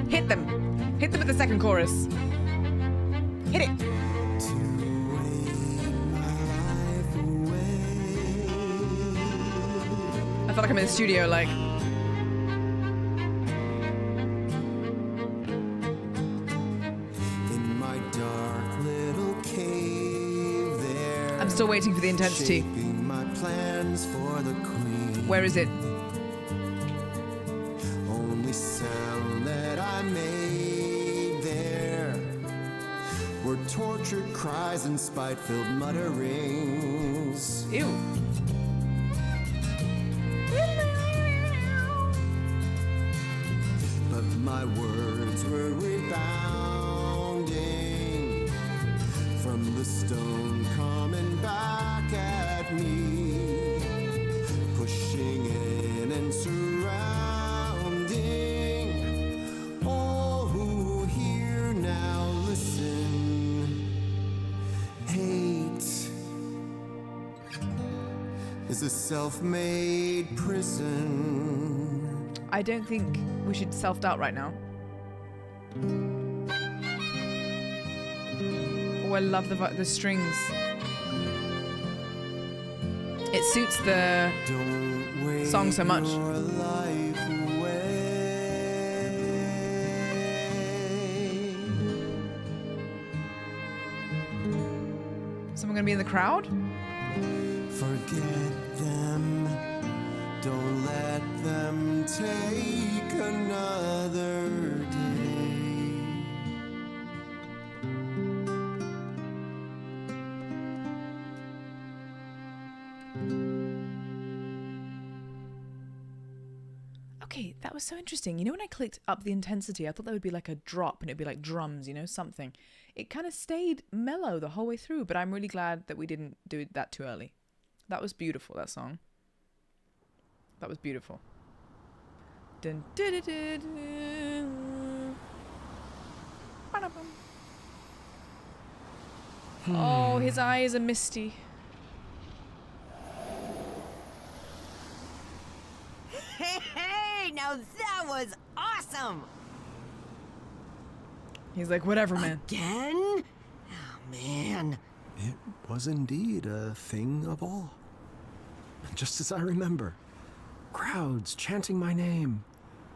Hit them. Hit them with the second chorus. Hit it. To wait my life away. I feel like I'm in the studio, like. In my dark little cave there, I'm still waiting for the intensity. shaping my plans for the queen. Where is it? Only sound that I made there were tortured cries and spite-filled mutterings. Ew. But my words were rebounding from the stone coming back at me, pushing in and surrounding all who hear now listen. Hate is a self-made prison. I don't think we should self-doubt right now. Oh, I love the strings. It suits the Don't wait song so much. your life away. Someone gonna be in the crowd? Forget them. Don't let them take another day. Okay, that was so interesting. You know, when I clicked up the intensity, I thought that would be like a drop and it'd be like drums, you know, something. It kind of stayed mellow the whole way through, but I'm really glad that we didn't do that too early. That was beautiful, that song. That was beautiful. Dun, dun, dun, dun, dun. Ba-da-bum. Oh, his eyes are misty. Hey, now that was awesome! He's like, whatever, man. Again? Oh, man. It was indeed a thing of awe. Just as I remember. Crowds chanting my name.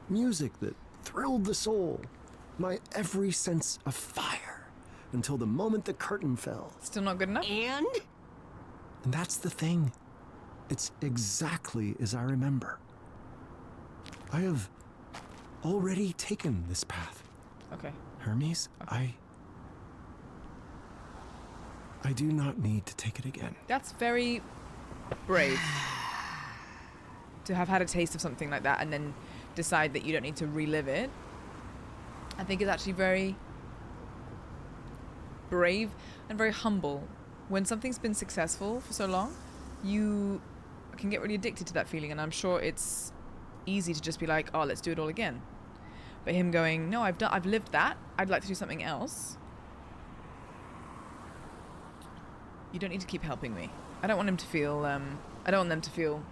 Music that thrilled the soul. My every sense of fire. Until the moment the curtain fell. Still not good enough? And? And that's the thing. It's exactly as I remember. I have already taken this path. Okay. Hermes, I do not need to take it again. That's very brave. To have had a taste of something like that and then decide that you don't need to relive it. I think it's actually very brave and very humble. When something's been successful for so long, you can get really addicted to that feeling, and I'm sure it's easy to just be like, oh, let's do it all again. But him going, no, I've lived that. I'd like to do something else. You don't need to keep helping me. I don't want him to feel, I don't want them to feel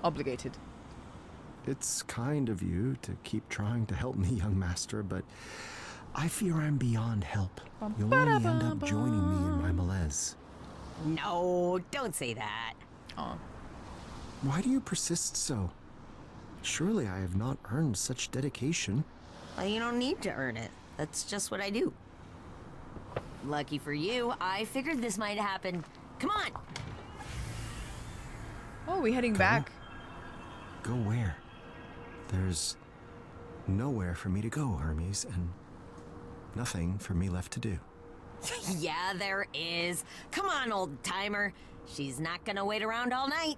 obligated. It's kind of you to keep trying to help me, young master, but I fear I'm beyond help. You'll only end up joining me in my malaise. No, don't say that. Oh, Why do you persist so? Surely I have not earned such dedication. Well, you don't need to earn it. That's just what I do. Lucky for you, I figured this might happen. Come on! oh, we heading back. Go where? There's nowhere for me to go, Hermes, and nothing for me left to do. Yeah, there is. Come on, old timer. She's not gonna wait around all night.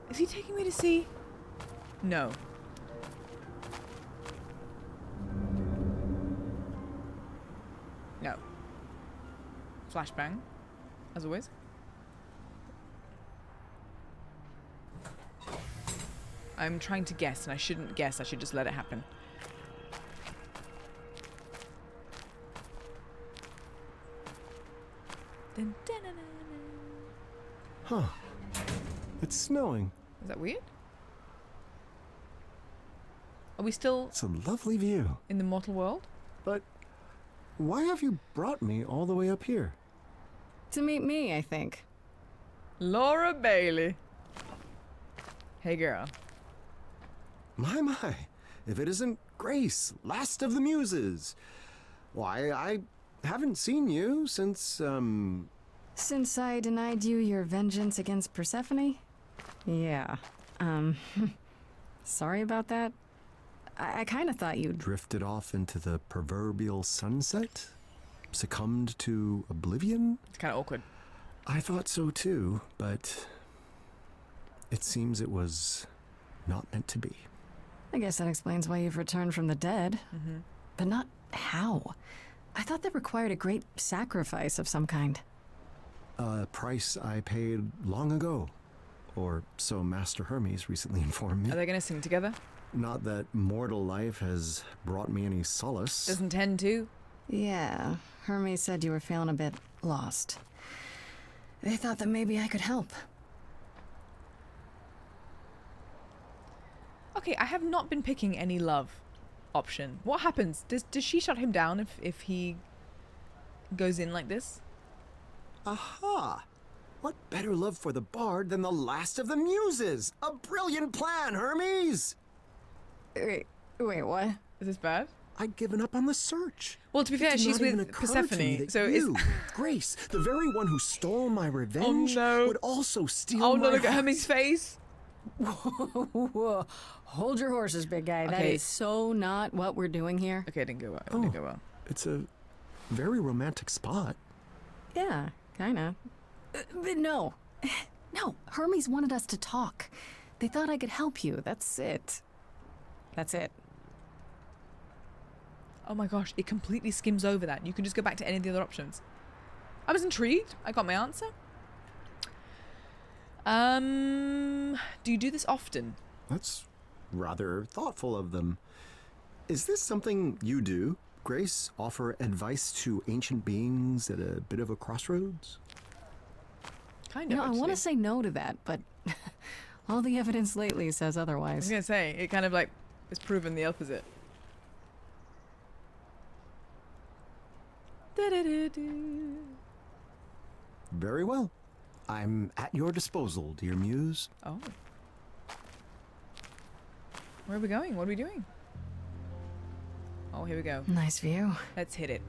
Is he taking me to see? No. Flashbang, as always. I'm trying to guess, and I shouldn't guess. I should just let it happen. Dun, dun, dun, dun, dun. Huh. It's snowing. Is that weird? Are we still It's a lovely view. in the mortal world? But why have you brought me all the way up here? To meet me, I think. Laura Bailey. Hey, girl. My. If it isn't Grace, last of the muses. Why, I haven't seen you since, Since I denied you your vengeance against Persephone? Yeah. Sorry about that. I kind of thought you'd... drifted off into the proverbial sunset? Succumbed to oblivion? It's kind of awkward. I thought so too, but it seems it was not meant to be. I guess that explains why you've returned from the dead. Mm-hmm. But not how. I thought that required a great sacrifice of some kind. A price I paid long ago. Or so Master Hermes recently informed me. Are they going to sing together? Not that mortal life has brought me any solace. Doesn't tend to. Yeah, Hermes said you were feeling a bit lost. They thought that maybe I could help. Okay, I have not been picking any love option. What happens? Does she shut him down if he goes in like this? Aha! What better love for the bard than the last of the muses? A brilliant plan, Hermes! Wait, what? Is this bad? I'd given up on the search. Well, to be fair, It did she's not even with occur to me Persephone, that so you, Grace, the very one who stole my revenge, no. would also steal Oh my no! Look at heart. Hermes' face. Whoa, hold your horses, big guy. That Okay. is so not what we're doing here. Okay, it didn't go well. It didn't go well. It's a very romantic spot. Yeah, kinda. But no. No, Hermes wanted us to talk. They thought I could help you. That's it. That's it. Oh my gosh! It completely skims over that. You can just go back to any of the other options. I was intrigued. I got my answer. Do you do this often? That's rather thoughtful of them. Is this something you do, Grace? Offer advice to ancient beings at a bit of a crossroads? Kind You of. know, I want to actually. say no to that, but all the evidence lately says I otherwise. was gonna say it kind of like is proven the opposite. Da-da-da-do. Very well. I'm at your disposal, dear muse. Oh. Where are we going? What are we doing? Oh, here we go. Nice view. Let's hit it.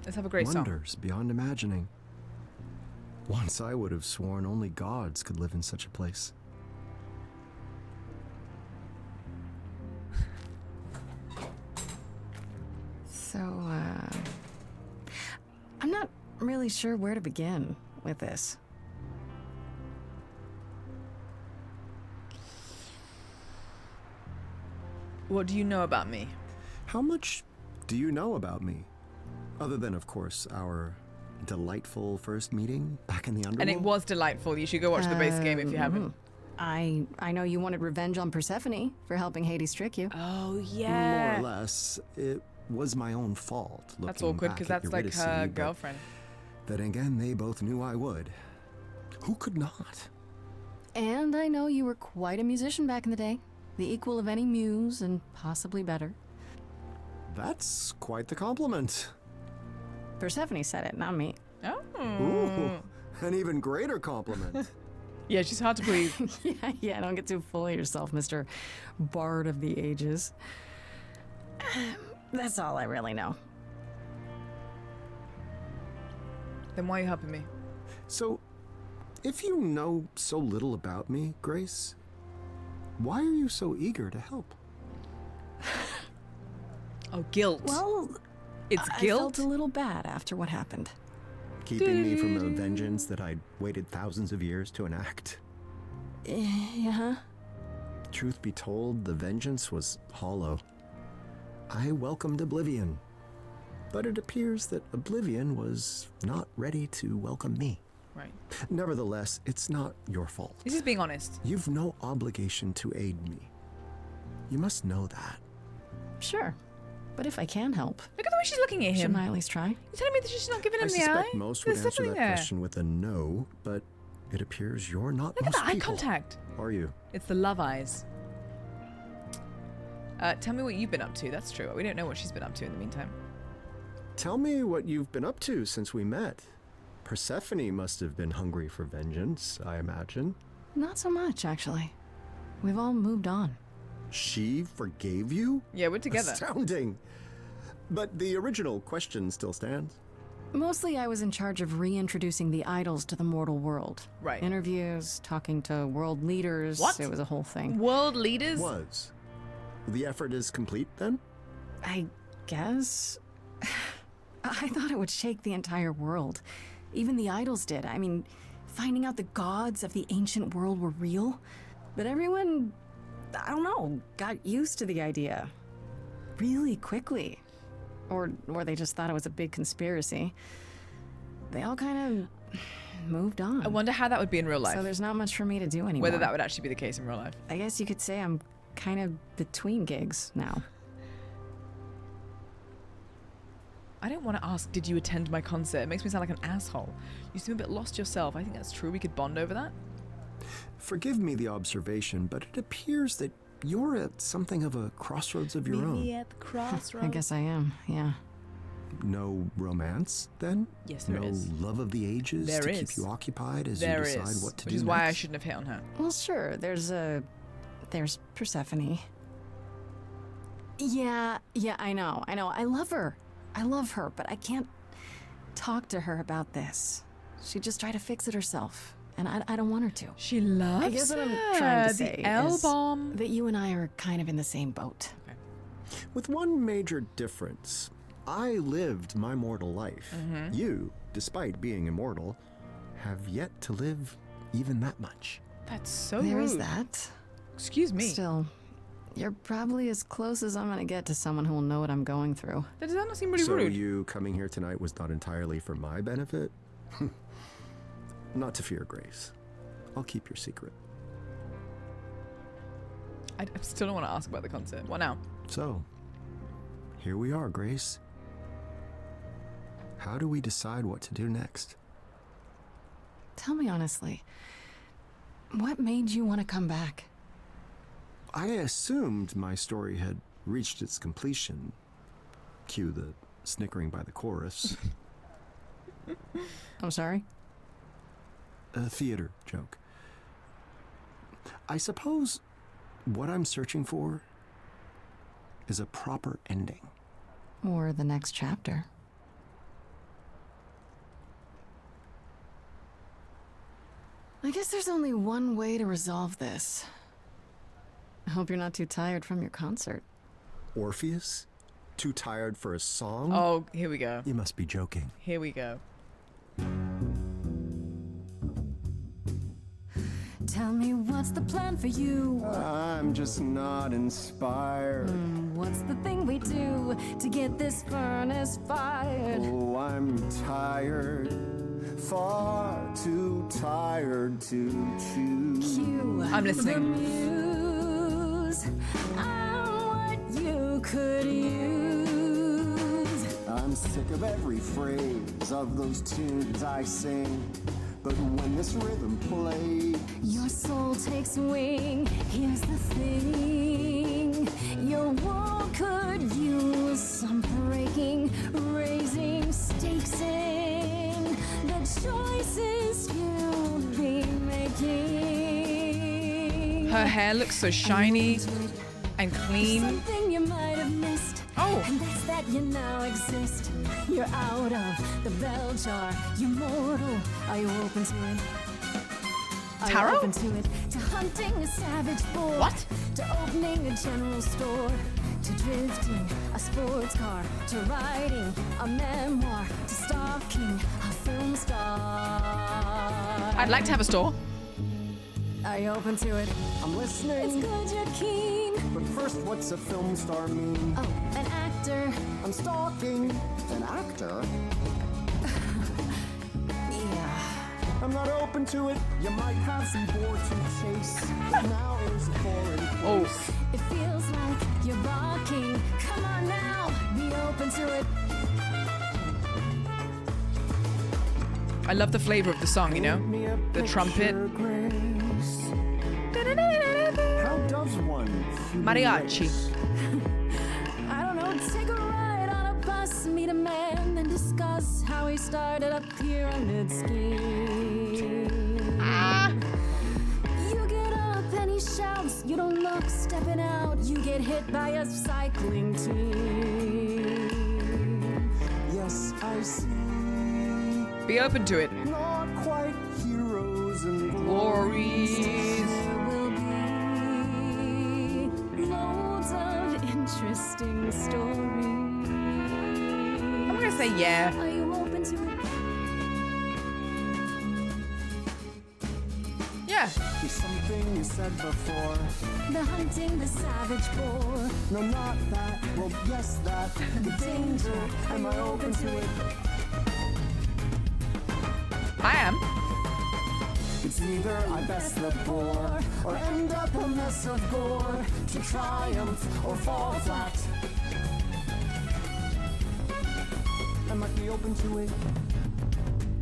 Let's have a great song. Wonders beyond imagining. Once I would have sworn only gods could live in such a place. So, I'm not really sure where to begin with this. What do you know about me? How much do you know about me? Other than, of course, our delightful first meeting back in the underworld. And it was delightful. You should go watch the base game if you haven't. I know you wanted revenge on Persephone for helping Hades trick you. Oh More yeah. or less, it was my own fault. That's looking awkward back because at that's like Eurydice, her but girlfriend. Then again, they both knew I would. Who could not? And I know you were quite a musician back in the day. The equal of any muse, and possibly better. That's quite the compliment. Persephone said it, not me. Oh. Ooh, an even greater compliment. Yeah, she's hard to please. yeah, don't get too full of yourself, Mr. Bard of the Ages. That's all I really know. Then why are you helping me? So, if you know so little about me, Grace, why are you so eager to help? Oh, guilt. Well, it's I guilt. felt a little bad after what happened. Keeping me from a vengeance that I'd waited thousands of years to enact. Yeah. Truth be told, the vengeance was hollow. I welcomed oblivion. but it appears that Oblivion was not ready to welcome me. Right. Nevertheless, it's not your fault. He's just being honest. You've no obligation to aid me. You must know that. Sure. But if I can help, Look at the way she's looking at him. shouldn't I at least try? You telling me that she's not giving him I the suspect eye? most would There's answer something that there. question with a no, but it appears you're not Look at most that eye people. contact. Are you? It's the love eyes. Tell me what you've been up to. That's true. We don't know what she's been up to in the meantime. Tell me what you've been up to since we met. Persephone must have been hungry for vengeance, I imagine. Not so much, actually. We've all moved on. She forgave you? Yeah, we're together. Astounding. But the original question still stands. Mostly I was in charge of reintroducing the idols to the mortal world. Right. Interviews, talking to world leaders. What? It was a whole thing. World leaders? Was. The effort is complete then? I guess. I thought it would shake the entire world. Even the idols did. I mean, finding out the gods of the ancient world were real. But everyone, I don't know, got used to the idea. Really quickly. Or they just thought it was a big conspiracy. They all kind of moved on. I wonder how that would be in real life. So there's not much for me to do anymore. Whether that would actually be the case in real life. I guess you could say I'm kind of between gigs now. I don't want to ask, did you attend my concert? It makes me sound like an asshole. You seem a bit lost yourself. I think that's true. We could bond over that. Forgive me the observation, but it appears that you're at something of a crossroads of your own. at the crossroads. I guess I am, yeah. No romance, then? Yes, there no is. love of the ages There to is. keep you occupied as There you decide is, what to which do is why I next? shouldn't have hit on her. Well, sure, there's Persephone. Yeah, I know. I love her, but I can't talk to her about this. She'd just try to fix it herself, and I don't want her to. She loves I guess what I'm her. trying to say The L is bomb. that you and I are kind of in the same boat. With one major difference. I lived my mortal life. Mm-hmm. You, despite being immortal, have yet to live even that much. That's so There rude. is that. Excuse me. Still, you're probably as close as I'm gonna get to someone who will know what I'm going through. That does not seem really So rude. you coming here tonight was not entirely for my benefit? Not to fear, Grace. I'll keep your secret. I still don't want to ask about the concert. What now? So, here we are, Grace. How do we decide what to do next? Tell me honestly, what made you want to come back? I assumed my story had reached its completion. Cue the snickering by the chorus. I'm sorry? A theater joke. I suppose what I'm searching for is a proper ending. Or the next chapter. I guess there's only one way to resolve this. I hope you're not too tired from your concert. Orpheus? Too tired for a song? Oh, here we go. You must be joking. Here we go. Tell me what's the plan for you? I'm just not inspired. What's the thing we do to get this furnace fired? Oh, I'm tired. Far too tired to choose. Cue I'm listening. the muse. I'm what you could use. I'm sick of every phrase of those tunes I sing. But when this rhythm plays, Your soul takes wing. Here's the thing. Your world could use some breaking, raising stakes in the choices you'll be making. Her hair looks so shiny and clean. Something you might have missed. Oh. And that's that you now exist. You're out of the bell jar. You're mortal. Are you open to it? Are Tarot? you open to it? To hunting a savage boar. What? To opening a general store. To drifting a sports car. To writing a memoir. To stalking a film star. I'd like to have a store. Are you open to it? I'm It's listening. good you're keen. But first, what's a film star mean? Oh, an actor. I'm I'm stalking an actor. Yeah. I'm not open to it. You might have some boar to chase. But now is a foreign Oh. place. It feels like you're barking. Come on now, be open to it. I love the flavor of the song, you know? Me a The trumpet. picture, Grace. How does one human Mariachi. race? I don't know, take a ride on a bus, meet a man, and discuss how he started a pyramid scheme. You get up and he shouts, you don't look, stepping out, you get hit by a cycling team. Yes, I see. Be open to it. Not quite heroes and Glories. There will be loads of interesting stories. I'm gonna say yeah. Are you open to it? Yeah. There's something you said before. The hunting, the savage boar. No, not that. Well, yes, that. The danger. Am I open to it? I am. It's either I best the boar or end up a mess of gore. To triumph or fall flat. I might be open to it.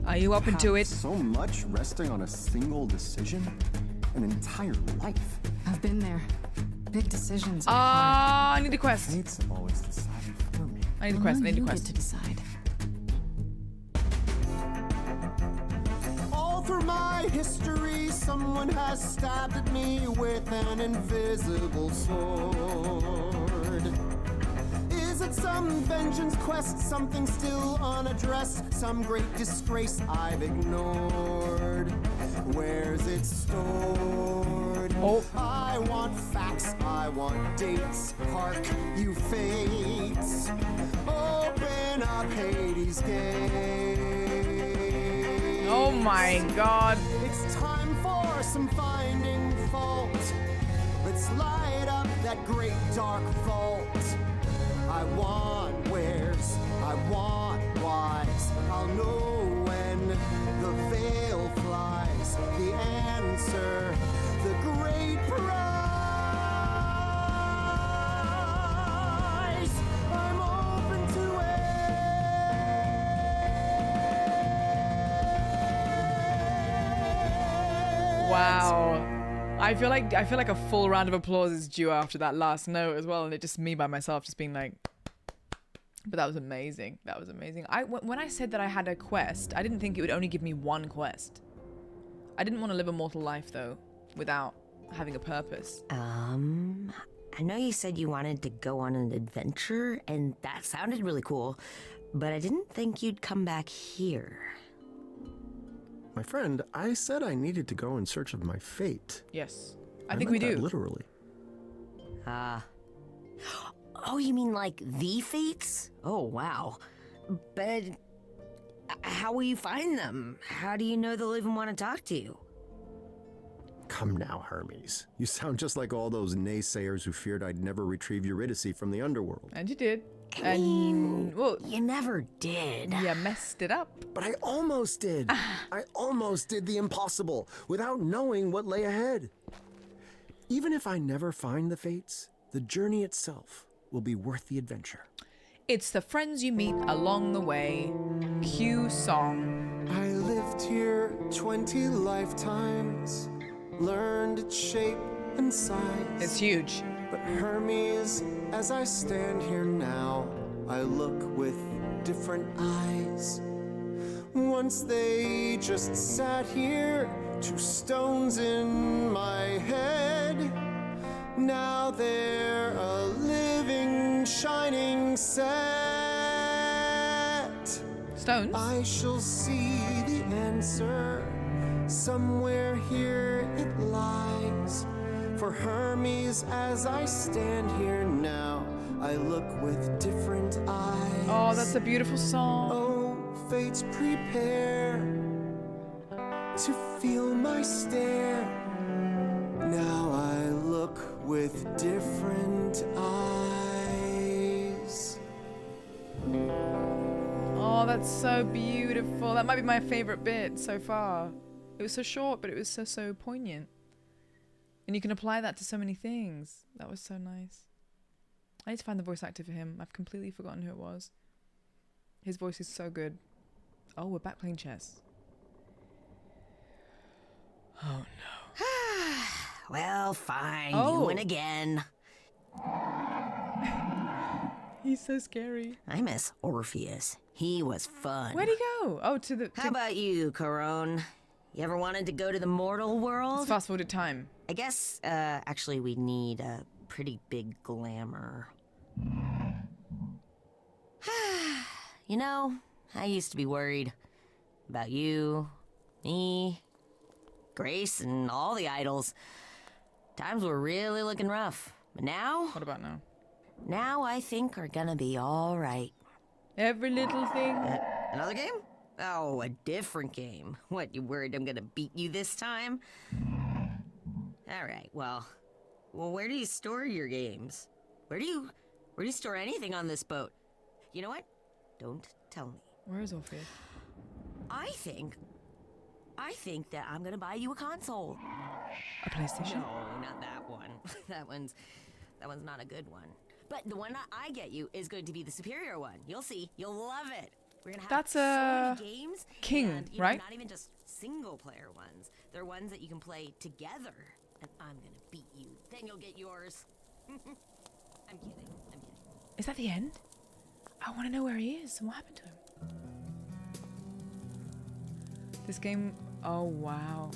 Are you open to it? So much resting on a single decision? An entire life. I've been there. Big decisions. are I need a quest. Fates have always decided for me. I need a hard. quest. I Now need a you get quest. to decide. All through my history, someone has stabbed at me with an invisible sword. Is it some vengeance quest, something still unaddressed, some great disgrace I've ignored? Where's it stored? Oh. I want facts, I want dates. Hark, you fates. Open up Hades' gate. Oh my god. It's time for some finding fault. Let's light up that great dark vault. I want wares, I want whys. I'll know when the veil flies. The answer, the great prize. I'm open to it. Wow. I feel like a full round of applause is due after that last note as well, and it just me by myself just being like. But that was amazing. That was amazing. When I said that I had a quest, I didn't think it would only give me one quest. I didn't want to live a mortal life though, without having a purpose. I know you said you wanted to go on an adventure, and that sounded really cool, but I didn't think you'd come back here. My friend, I said I needed to go in search of my fate. Yes, I think we meant do. that literally. Oh, you mean like the fates? Oh, wow. But how will you find them? How do you know they'll even want to talk to you? Come now, Hermes. You sound just like all those naysayers who feared I'd never retrieve Eurydice from the underworld. And you did. I mean, And well, you never did. you messed it up. But I almost did. I almost did the impossible without knowing what lay ahead. Even if I never find the fates, the journey itself will be worth the adventure. It's the friends you meet along the way. Cue song. I lived here 20 lifetimes, learned its shape and size. It's huge. But Hermes, as I stand here now, I look with different eyes. Once they just sat here, 2 stones in my head. Now they're a living, shining set. Stones? I shall see the answer. Somewhere here it lies. For Hermes, as I stand here now, I look with different eyes. Oh, that's a beautiful song. Oh, fates prepare to feel my stare. Now I look with different eyes. that's so beautiful. That might be my favorite bit so far. It was so short, but it was so poignant. And you can apply that to so many things. That was so nice. I need to find the voice actor for him. I've completely forgotten who it was. His voice is so good. Oh, we're back playing chess. Oh no. Well, fine. Oh. You win again. He's so scary. I miss Orpheus. He was fun. Where'd he go? Oh, to the... How about you, Corone? You ever wanted to go to the mortal world? Let's fast forward time. I guess, actually we need a pretty big glamour. You know, I used to be worried about you, me, Grace, and all the idols. Times were really looking rough. But now? What about now? Now I think are gonna be all right. Every little thing. Another game? Oh, a different game. What, you worried I'm gonna beat you this time? All right, well, where do you store your games? Where do you store anything on this boat? You know what? Don't tell me. Where is Orpheus? I think that I'm gonna buy you a console. A PlayStation? No, not that one. that one's not a good one. But the one I get you is going to be the superior one. You'll see. You'll love it. We're gonna have That's so a many games. king, and, right? Not even just single player ones. They're ones that you can play together. And I'm gonna beat you. Then you'll get yours. I'm kidding. Is that the end? I want to know where he is and what happened to him. This game, oh wow,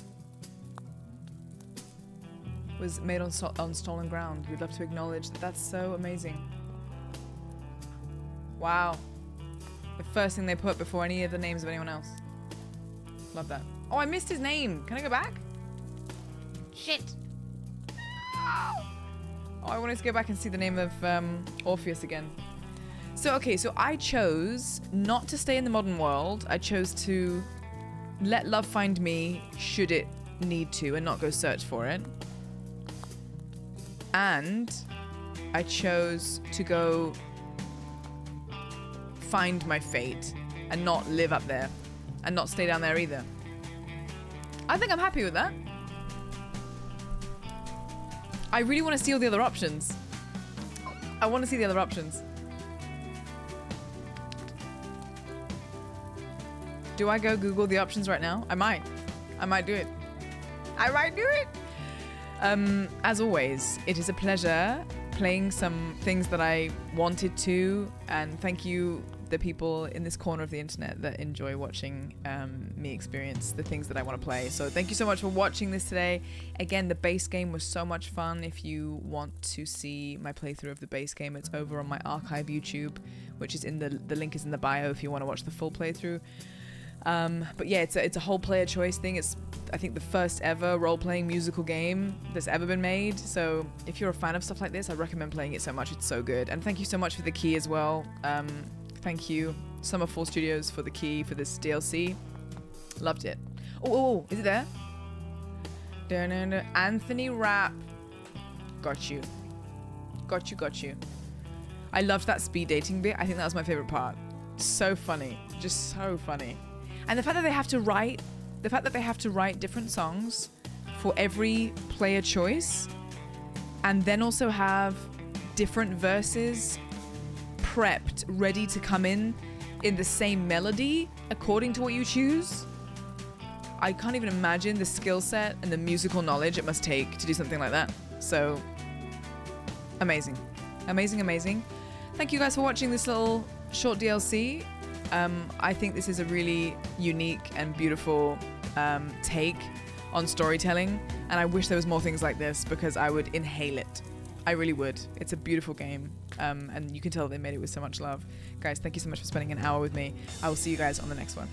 was made on stolen ground. We'd love to acknowledge that. That's so amazing. Wow. The first thing they put before any of the names of anyone else. Love that. Oh, I missed his name. Can I go back? Shit. Oh, I wanted to go back and see the name of Orpheus again. So, okay, so I chose not to stay in the modern world. I chose to let love find me should it need to and not go search for it. And I chose to go find my fate and not live up there and not stay down there either. I think I'm happy with that. I really want to see all the other options. I want to see the other options. Do I go Google the options right now? I might do it. I might do it. As always, it is a pleasure playing some things that I wanted to, and thank you, the people in this corner of the internet that enjoy watching me experience the things that I want to play. So thank you so much for watching this today. Again, the base game was so much fun. If you want to see my playthrough of the base game, it's over on my archive YouTube, which is in the link is in the bio if you want to watch the full playthrough. But yeah, it's a whole player choice thing. It's, I think, the first ever role-playing musical game that's ever been made. So if you're a fan of stuff like this, I recommend playing it so much. It's so good. And thank you so much for the key as well. Thank you, Summerfall Studios, for the key for this DLC. Loved it. Oh, is it there? Anthony Rapp. Got you. I loved that speed dating bit. I think that was my favorite part. So funny. Just so funny. And the fact that they have to write different songs for every player choice, and then also have different verses prepped, ready to come in the same melody according to what you choose. I can't even imagine the skill set and the musical knowledge it must take to do something like that. So amazing. Thank you guys for watching this little short DLC. I think this is a really unique and beautiful take on storytelling, and I wish there was more things like this because I would inhale it. I really would. It's a beautiful game, and you can tell they made it with so much love. Guys, thank you so much for spending an hour with me. I will see you guys on the next one.